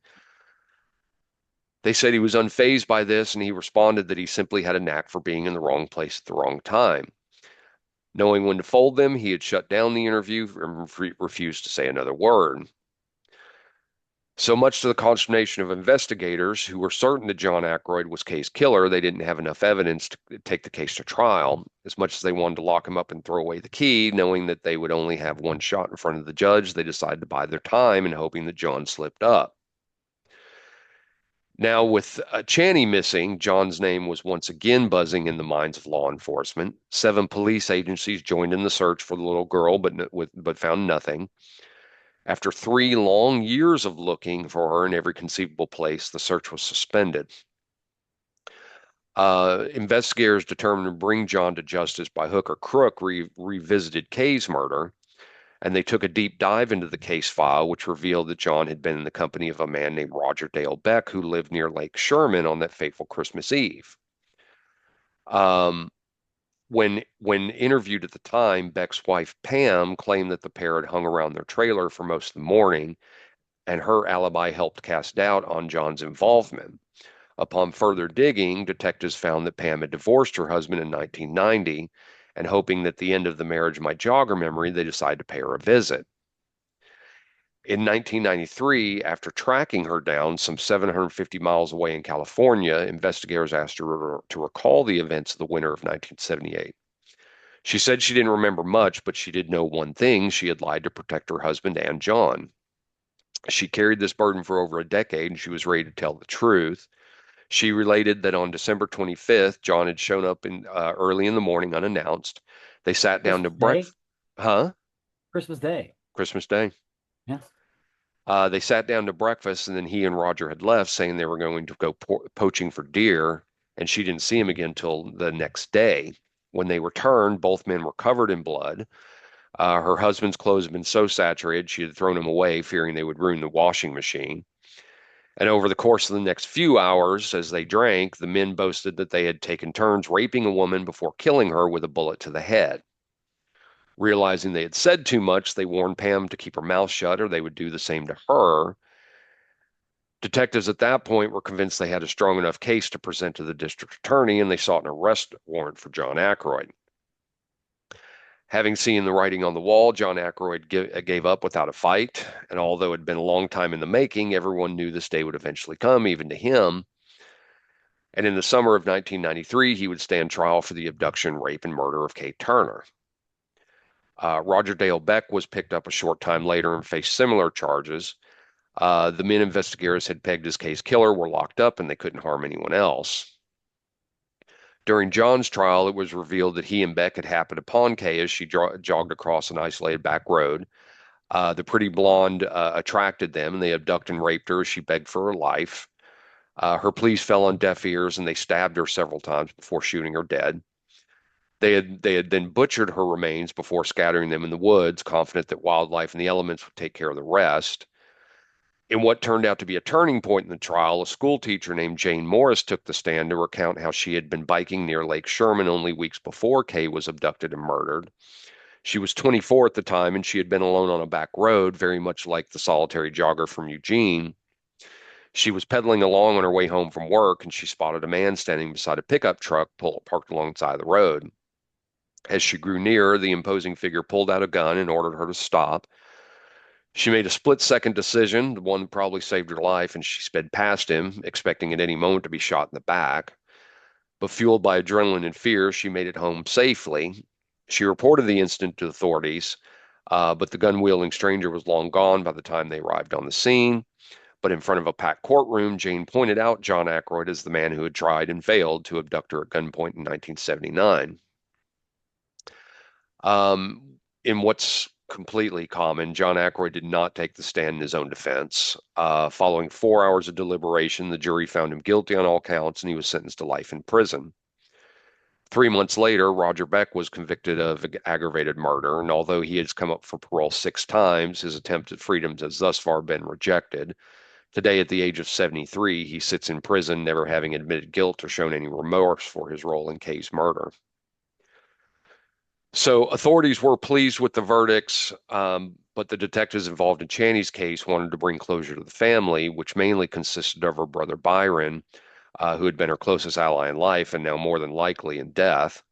They said he was unfazed by this, and he responded that he simply had a knack for being in the wrong place at the wrong time. Knowing when to fold them, he had shut down the interview and refused to say another word. So much to the consternation of investigators who were certain that John Ackroyd was Kay's killer, they didn't have enough evidence to take the case to trial. As much as they wanted to lock him up and throw away the key, knowing that they would only have one shot in front of the judge, they decided to buy their time and hoping that John slipped up. Now, with Chaney missing, John's name was once again buzzing in the minds of law enforcement. 7 police agencies joined in the search for the little girl, but found nothing. After 3 long years of looking for her in every conceivable place, the search was suspended. Investigators determined to bring John to justice by hook or crook revisited Kay's murder, and they took a deep dive into the case file, which revealed that John had been in the company of a man named Roger Dale Beck, who lived near Lake Sherman on that fateful Christmas Eve. Um, when interviewed at the time, Beck's wife Pam claimed that the pair had hung around their trailer for most of the morning, and her alibi helped cast doubt on John's involvement. Upon further digging, detectives found that Pam had divorced her husband in 1990, and hoping that the end of the marriage might jog her memory, they decided to pay her a visit. In 1993, after tracking her down some 750 miles away in California, investigators asked her to recall the events of the winter of 1978. She said she didn't remember much, but she did know one thing: she had lied to protect her husband and John. She carried this burden for over a decade, and she was ready to tell the truth. She related that on December 25th, John had shown up early in the morning unannounced. They sat down to Christmas Day. breakfast. Huh? Christmas Day. Christmas Day. Yes. They sat down to breakfast, and then he and Roger had left, saying they were going to go poaching for deer, and she didn't see him again until the next day. When they returned, both men were covered in blood. Her husband's clothes had been so saturated she had thrown them away, fearing they would ruin the washing machine. And over the course of the next few hours, as they drank, the men boasted that they had taken turns raping a woman before killing her with a bullet to the head. Realizing they had said too much, they warned Pam to keep her mouth shut or they would do the same to her. Detectives at that point were convinced they had a strong enough case to present to the district attorney, and they sought an arrest warrant for John Ackroyd. Having seen the writing on the wall, John Ackroyd gave up without a fight, and although it had been a long time in the making, everyone knew this day would eventually come, even to him. And in the summer of 1993, he would stand trial for the abduction, rape, and murder of Kate Turner. Roger Dale Beck was picked up a short time later and faced similar charges. The men investigators had pegged his case killer were locked up and they couldn't harm anyone else. During John's trial, it was revealed that he and Beck had happened upon Kay as she jogged across an isolated back road. The pretty blonde attracted them, and they abducted and raped her as she begged for her life. Her pleas fell on deaf ears, and they stabbed her several times before shooting her dead. They had then butchered her remains before scattering them in the woods, confident that wildlife and the elements would take care of the rest. In what turned out to be a turning point in the trial, a school teacher named Jane Morris took the stand to recount how she had been biking near Lake Sherman only weeks before Kay was abducted and murdered. She was 24 at the time, and she had been alone on a back road, very much like the solitary jogger from Eugene. She was pedaling along on her way home from work, and she spotted a man standing beside a pickup truck parked alongside the road. As she grew nearer, the imposing figure pulled out a gun and ordered her to stop. She made a split-second decision, the one that probably saved her life, and she sped past him, expecting at any moment to be shot in the back. But fueled by adrenaline and fear, she made it home safely. She reported the incident to authorities, but the gun-wielding stranger was long gone by the time they arrived on the scene. But in front of a packed courtroom, Jane pointed out John Ackroyd as the man who had tried and failed to abduct her at gunpoint in 1979. In what's completely common, John Ackroyd did not take the stand in his own defense. Following 4 hours of deliberation, the jury found him guilty on all counts and he was sentenced to life in prison. 3 months later, Roger Beck was convicted of aggravated murder, and although he has come up for parole 6 times, his attempt at freedom has thus far been rejected. Today, at the age of 73, he sits in prison, never having admitted guilt or shown any remorse for his role in Kay's murder. So authorities were pleased with the verdicts, but the detectives involved in Channy's case wanted to bring closure to the family, which mainly consisted of her brother Byron, who had been her closest ally in life and now more than likely in death.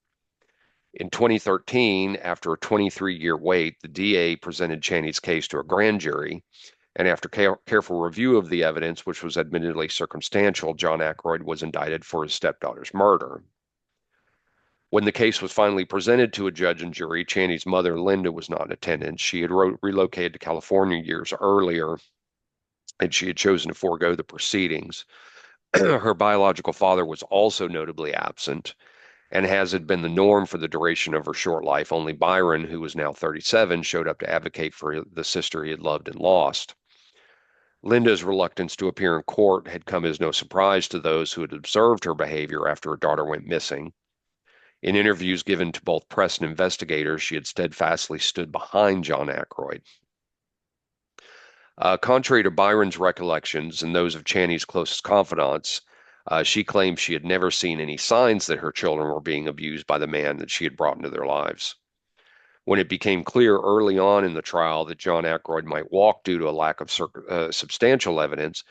In 2013, after a 23-year wait, the DA presented Channy's case to a grand jury, and after careful review of the evidence, which was admittedly circumstantial, John Ackroyd was indicted for his stepdaughter's murder. When the case was finally presented to a judge and jury, Channy's mother, Linda, was not in attendance. She had relocated to California years earlier, and she had chosen to forego the proceedings. Her biological father was also notably absent, and as had been the norm for the duration of her short life, only Byron, who was now 37, showed up to advocate for the sister he had loved and lost. Linda's reluctance to appear in court had come as no surprise to those who had observed her behavior after her daughter went missing. In interviews given to both press and investigators, she had steadfastly stood behind John Ackroyd. Contrary to Byron's recollections and those of Channy's closest confidants, she claimed she had never seen any signs that her children were being abused by the man that she had brought into their lives. When it became clear early on in the trial that John Ackroyd might walk due to a lack of substantial evidence,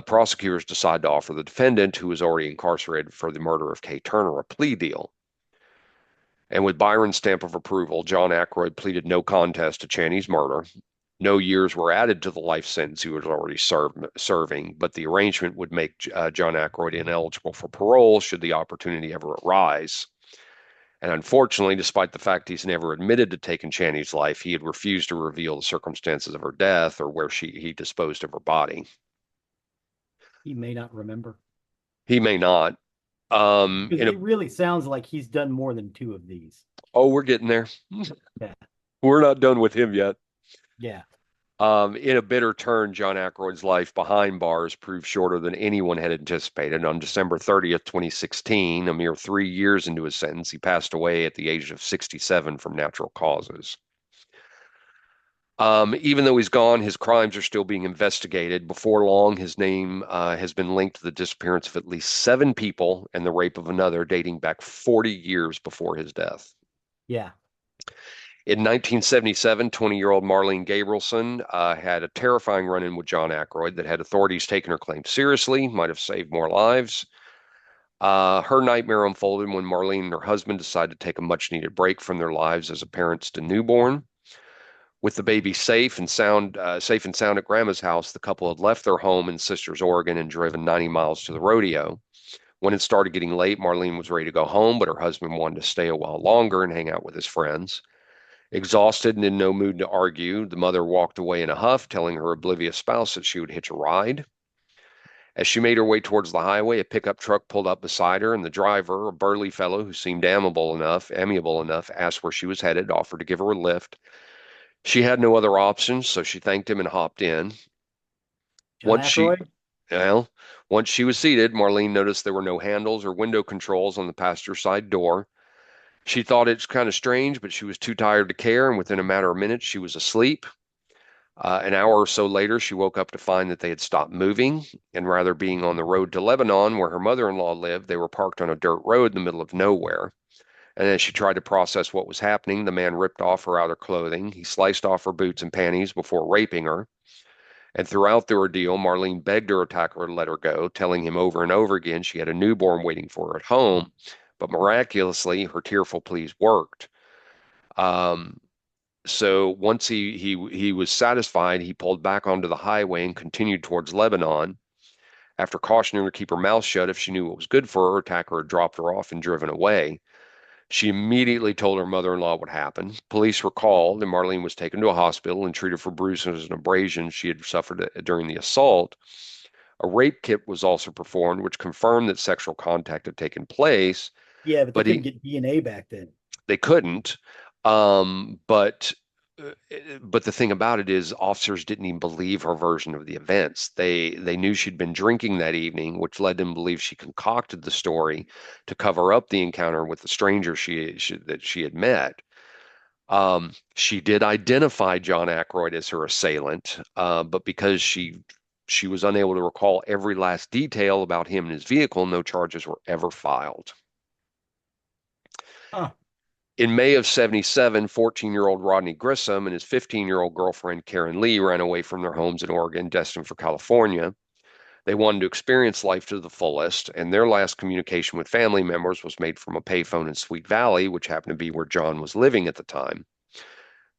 prosecutors decided to offer the defendant, who was already incarcerated for the murder of Kay Turner, a plea deal. And with Byron's stamp of approval, John Ackroyd pleaded no contest to Channy's murder. No years were added to the life sentence he was already serving, but the arrangement would make John Ackroyd ineligible for parole should the opportunity ever arise. And unfortunately, despite the fact he's never admitted to taking Channy's life, he had refused to reveal the circumstances of her death or where he disposed of her body. He may not remember. He may not. Because it really sounds like he's done more than two of these. Oh, we're getting there. Yeah. We're not done with him yet. Yeah. In a bitter turn, John Ackroyd's life behind bars proved shorter than anyone had anticipated. On December 30th, 2016, a mere 3 years into his sentence, he passed away at the age of 67 from natural causes. Even though he's gone, his crimes are still being investigated. Before long, his name has been linked to the disappearance of at least seven people and the rape of another, dating back 40 years before his death. Yeah. In 1977, 20-year-old Marlene Gabrielson had a terrifying run-in with John Ackroyd that had authorities taken her claim seriously, might have saved more lives. Her nightmare unfolded when Marlene and her husband decided to take a much-needed break from their lives as a parents to newborn. With the baby safe and sound at Grandma's house, the couple had left their home in Sisters, Oregon, and driven 90 miles to the rodeo. When it started getting late, Marlene was ready to go home, but her husband wanted to stay a while longer and hang out with his friends. Exhausted and in no mood to argue, the mother walked away in a huff, telling her oblivious spouse that she would hitch a ride. As she made her way towards the highway, a pickup truck pulled up beside her, and the driver, a burly fellow who seemed amiable enough, asked where she was headed, offered to give her a lift. She had no other options, so she thanked him and hopped in. John Once she, Ackroyd? well, once she was seated, Marlene noticed there were no handles or window controls on the passenger side door. She thought it's kind of strange, but she was too tired to care, and within a matter of minutes, she was asleep. An hour or so later, she woke up to find that they had stopped moving, and rather being on the road to Lebanon, where her mother-in-law lived, they were parked on a dirt road in the middle of nowhere. And as she tried to process what was happening, the man ripped off her outer clothing. He sliced off her boots and panties before raping her. And throughout the ordeal, Marlene begged her attacker to let her go, telling him over and over again she had a newborn waiting for her at home. But miraculously, her tearful pleas worked. Um, so once he was satisfied, he pulled back onto the highway and continued towards Lebanon. After cautioning her to keep her mouth shut if she knew what was good for her, attacker had dropped her off and driven away. She immediately told her mother-in-law what happened. Police were called, and Marlene was taken to a hospital and treated for bruises and abrasions she had suffered during the assault. A rape kit was also performed, which confirmed that sexual contact had taken place, Yeah, but they but couldn't get DNA back then. they couldn't. Um, but uh, but the thing about it is, officers didn't even believe her version of the events. They knew she'd been drinking that evening, which led them to believe she concocted the story to cover up the encounter with the stranger that she had met. She did identify John Ackroyd as her assailant, but because she was unable to recall every last detail about him and his vehicle, no charges were ever filed. Huh. In May of 77, 14-year-old Rodney Grissom and his 15-year-old girlfriend Karen Lee ran away from their homes in Oregon, destined for California. They wanted to experience life to the fullest, and their last communication with family members was made from a payphone in Sweet Valley, which happened to be where John was living at the time.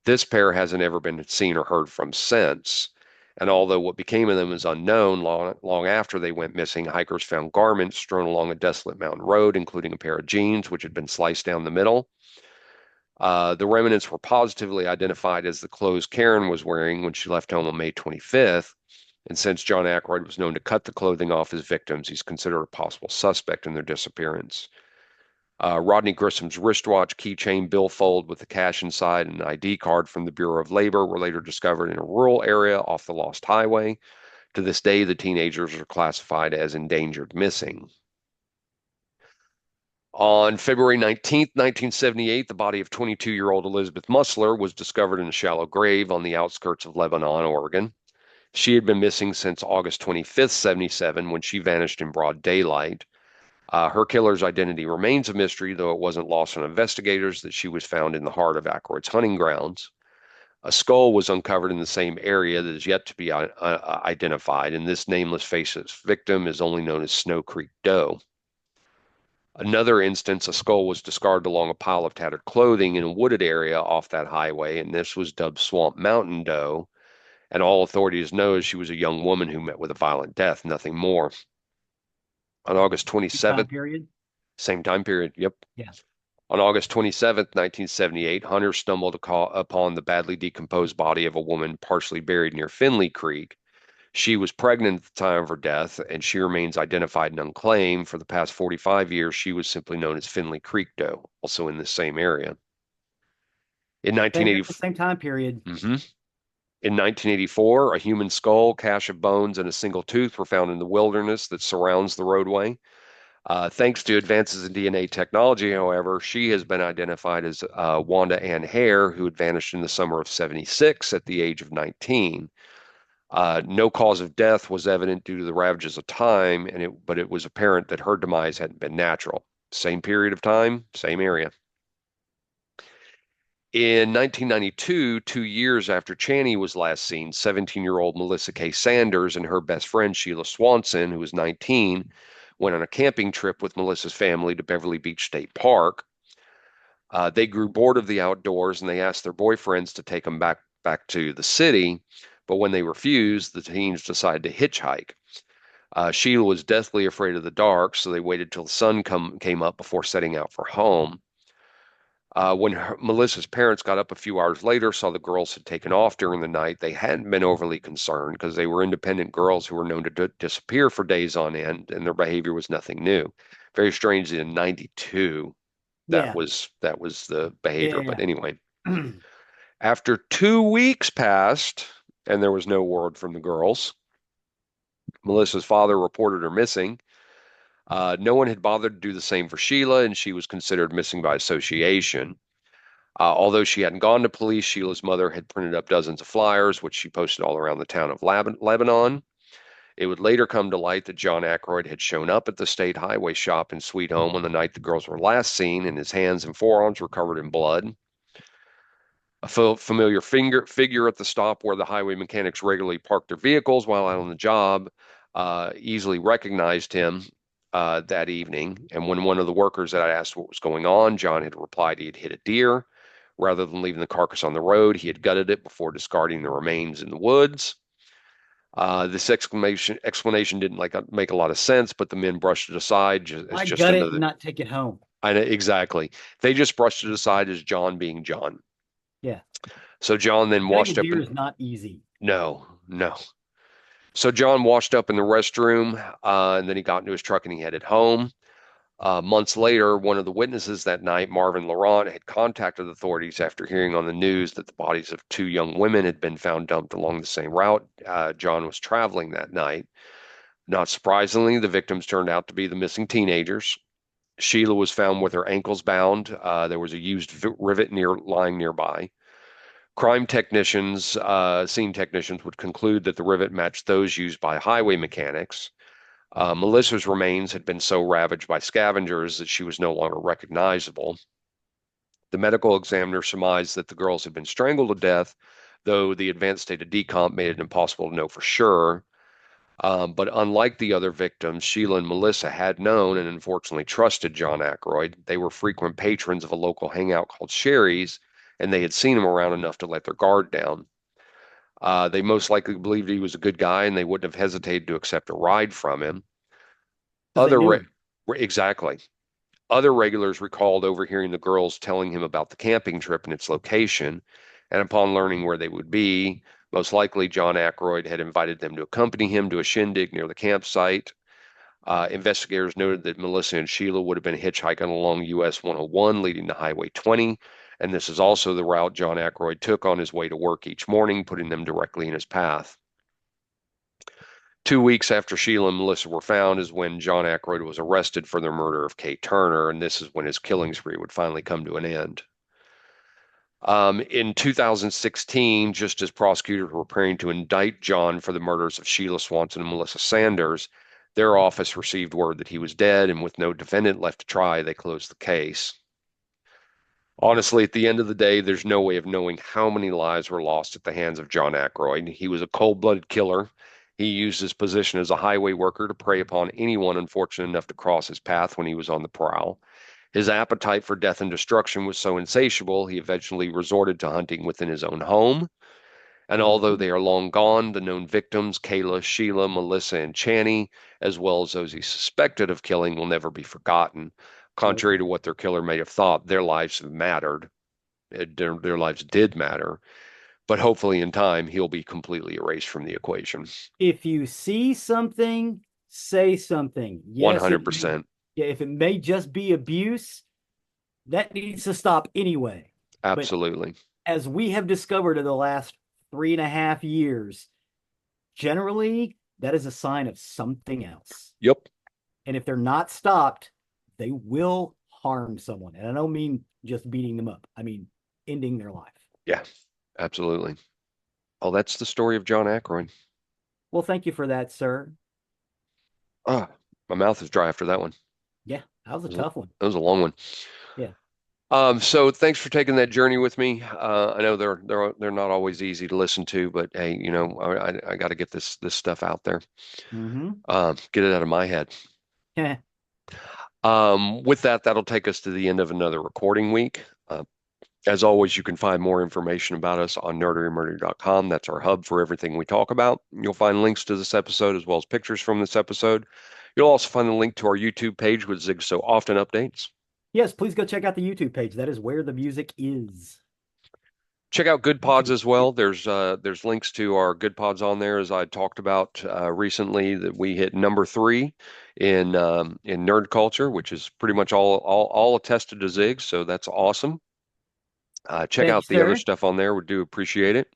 This pair hasn't ever been seen or heard from since. And although what became of them is unknown, long after they went missing, hikers found garments strewn along a desolate mountain road, including a pair of jeans which had been sliced down the middle. The remnants were positively identified as the clothes Karen was wearing when she left home on May 25th. And since John Ackroyd was known to cut the clothing off his victims, he's considered a possible suspect in their disappearance. Rodney Grissom's wristwatch, keychain, billfold with the cash inside, and an ID card from the Bureau of Labor were later discovered in a rural area off the Lost Highway. To this day, the teenagers are classified as endangered missing. On February 19th, 1978, the body of 22-year-old Elizabeth Musler was discovered in a shallow grave on the outskirts of Lebanon, Oregon. She had been missing since August 25th, 77, when she vanished in broad daylight. Her killer's identity remains a mystery, though it wasn't lost on investigators that she was found in the heart of Ackroyd's hunting grounds. A skull was uncovered in the same area that is yet to be identified, and this nameless faceless victim is only known as Snow Creek Doe. Another instance, a skull was discarded along a pile of tattered clothing in a wooded area off that highway, and this was dubbed Swamp Mountain Doe. And all authorities know is she was a young woman who met with a violent death, nothing more. On August Time 27th, period? same time period, yep. Yeah. On August 27th, 1978, hunters stumbled upon the badly decomposed body of a woman partially buried near Finley Creek. She was pregnant at the time of her death, and she remains identified and unclaimed. For the past 45 years, she was simply known as Finley Creek Doe, also in the same area. In Same here, 1980, same time period. mhm. In 1984, a human skull, cache of bones, and a single tooth were found in the wilderness that surrounds the roadway. Thanks to advances in DNA technology, however, she has been identified as Wanda Ann Hare, who had vanished in the summer of 76 at the age of 19. No cause of death was evident due to the ravages of time, but it was apparent that her demise hadn't been natural. Same period of time, same area. In 1992, 2 years after Channy was last seen, 17-year-old Melissa K. Sanders and her best friend Sheila Swanson, who was 19, went on a camping trip with Melissa's family to Beverly Beach State Park. They grew bored of the outdoors and they asked their boyfriends to take them back to the city. But when they refused, the teens decided to hitchhike. Sheila was deathly afraid of the dark, so they waited till the sun came up before setting out for home. Melissa's parents got up a few hours later, saw the girls had taken off during the night. They hadn't been overly concerned because they were independent girls who were known to disappear for days on end, and their behavior was nothing new. Very strange in 92 Yeah. that was the behavior. But Yeah. anyway, Yeah. after 2 weeks passed and there was no word from the girls, Melissa's father reported her missing. No one had bothered to do the same for Sheila, and she was considered missing by association. Although she hadn't gone to police, Sheila's mother had printed up dozens of flyers, which she posted all around the town of Lebanon. It would later come to light that John Ackroyd had shown up at the state highway shop in Sweet Home on the night the girls were last seen, and his hands and forearms were covered in blood. A familiar figure at the stop where the highway mechanics regularly parked their vehicles while out on the job easily recognized him that evening. And when one of the workers had asked what was going on, John had replied he had hit a deer. Rather than leaving the carcass on the road, he had gutted it before discarding the remains in the woods. This explanation didn't make a lot of sense, but the men brushed it aside as Why just gut it another. and not take it home? I know exactly. They just brushed it aside as John being John. Yeah. So John then Gutting a washed up deer in. is not easy. No, no. So John washed up in the restroom, and then he got into his truck and he headed home. Months later, one of the witnesses that night, Marvin Laurent, had contacted authorities after hearing on the news that the bodies of two young women had been found dumped along the same route John was traveling that night. Not surprisingly, the victims turned out to be the missing teenagers. Sheila was found with her ankles bound. There was a used rivet lying nearby. Scene technicians would conclude that the rivet matched those used by highway mechanics. Melissa's remains had been so ravaged by scavengers that she was no longer recognizable. The medical examiner surmised that the girls had been strangled to death, though the advanced state of decomp made it impossible to know for sure. But unlike the other victims, Sheila and Melissa had known and unfortunately trusted John Ackroyd. They were frequent patrons of a local hangout called Sherry's, and they had seen him around enough to let their guard down. They most likely believed he was a good guy, and they wouldn't have hesitated to accept a ride from him. Because they Other knew re him. Exactly. Other regulars recalled overhearing the girls telling him about the camping trip and its location, and upon learning where they would be, most likely John Ackroyd had invited them to accompany him to a shindig near the campsite. Investigators noted that Melissa and Sheila would have been hitchhiking along US 101 leading to Highway 20, and this is also the route John Ackroyd took on his way to work each morning, putting them directly in his path. 2 weeks after Sheila and Melissa were found is when John Ackroyd was arrested for the murder of Kate Turner, and this is when his killing spree would finally come to an end. In 2016, just as prosecutors were preparing to indict John for the murders of Sheila Swanson and Melissa Sanders, their office received word that he was dead, and with no defendant left to try, they closed the case. Honestly, at the end of the day, there's no way of knowing how many lives were lost at the hands of John Ackroyd. He was a cold-blooded killer. He used his position as a highway worker to prey upon anyone unfortunate enough to cross his path when he was on the prowl. His appetite for death and destruction was so insatiable, he eventually resorted to hunting within his own home. And although Mhm. they are long gone, the known victims, Kayla, Sheila, Melissa, and Channy, as well as those he suspected of killing, will never be forgotten. Nope. Contrary to what their killer may have thought, their lives have mattered. Their lives did matter. But hopefully, in time, he'll be completely erased from the equation. If you see something, say something. Yes, it may, 100%. yeah, if it may just be abuse, that needs to stop anyway. But Absolutely. as we have discovered in the last 3.5 years, generally that is a sign of something else. Yep. And if they're not stopped, they will harm someone. And I don't mean just beating them up, I mean ending their life. Yeah, absolutely. Oh, that's the story of John Ackroyd. Well, thank you for that, sir. Ah, my mouth is dry after that one. Yeah, that was a That was a, tough one. that was a long one. Yeah. So thanks for taking that journey with me. I know they're not always easy to listen to, but hey, I got to get this stuff out there. Mm-hmm. Get it out of my head. With that, that'll take us to the end of another recording week. As always, you can find more information about us on nerderymerdy.com. That's our hub for everything we talk about. You'll find links to this episode as well as pictures from this episode. You'll also find the link to our YouTube page with Zig So Often updates. Yes, please go check out the YouTube page. That is where the music is. Check out Good Pods YouTube. as well. There's links to our Good Pods on there, as I talked about recently, that we hit number three in nerd culture, which is pretty much all attested to Zig. So that's awesome. Check Thank you, out the other sir. stuff on there. We do appreciate it.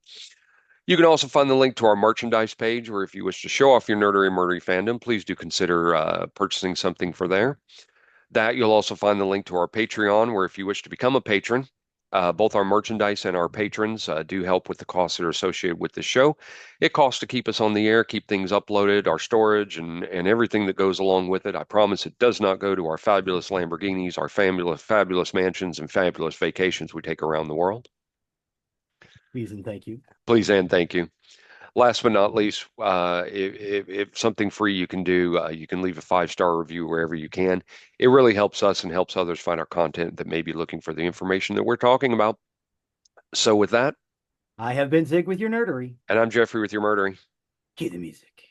You can also find the link to our merchandise page, where if you wish to show off your nerdery murdery fandom, please do consider purchasing something for there. That you'll also find the link to our Patreon, where if you wish to become a patron, both our merchandise and our patrons do help with the costs that are associated with the show. It costs to keep us on the air, keep things uploaded, our storage, and everything that goes along with it. I promise it does not go to our fabulous Lamborghinis, our fabulous mansions, and fabulous vacations we take around the world. Please and thank you. Please and thank you. Last but not least, if something free you can do, you can leave a 5-star review wherever you can. It really helps us and helps others find our content that may be looking for the information that we're talking about. So with that, I have been Zig with your nerdery. and I'm Jeffrey with your murdering. Cue the music.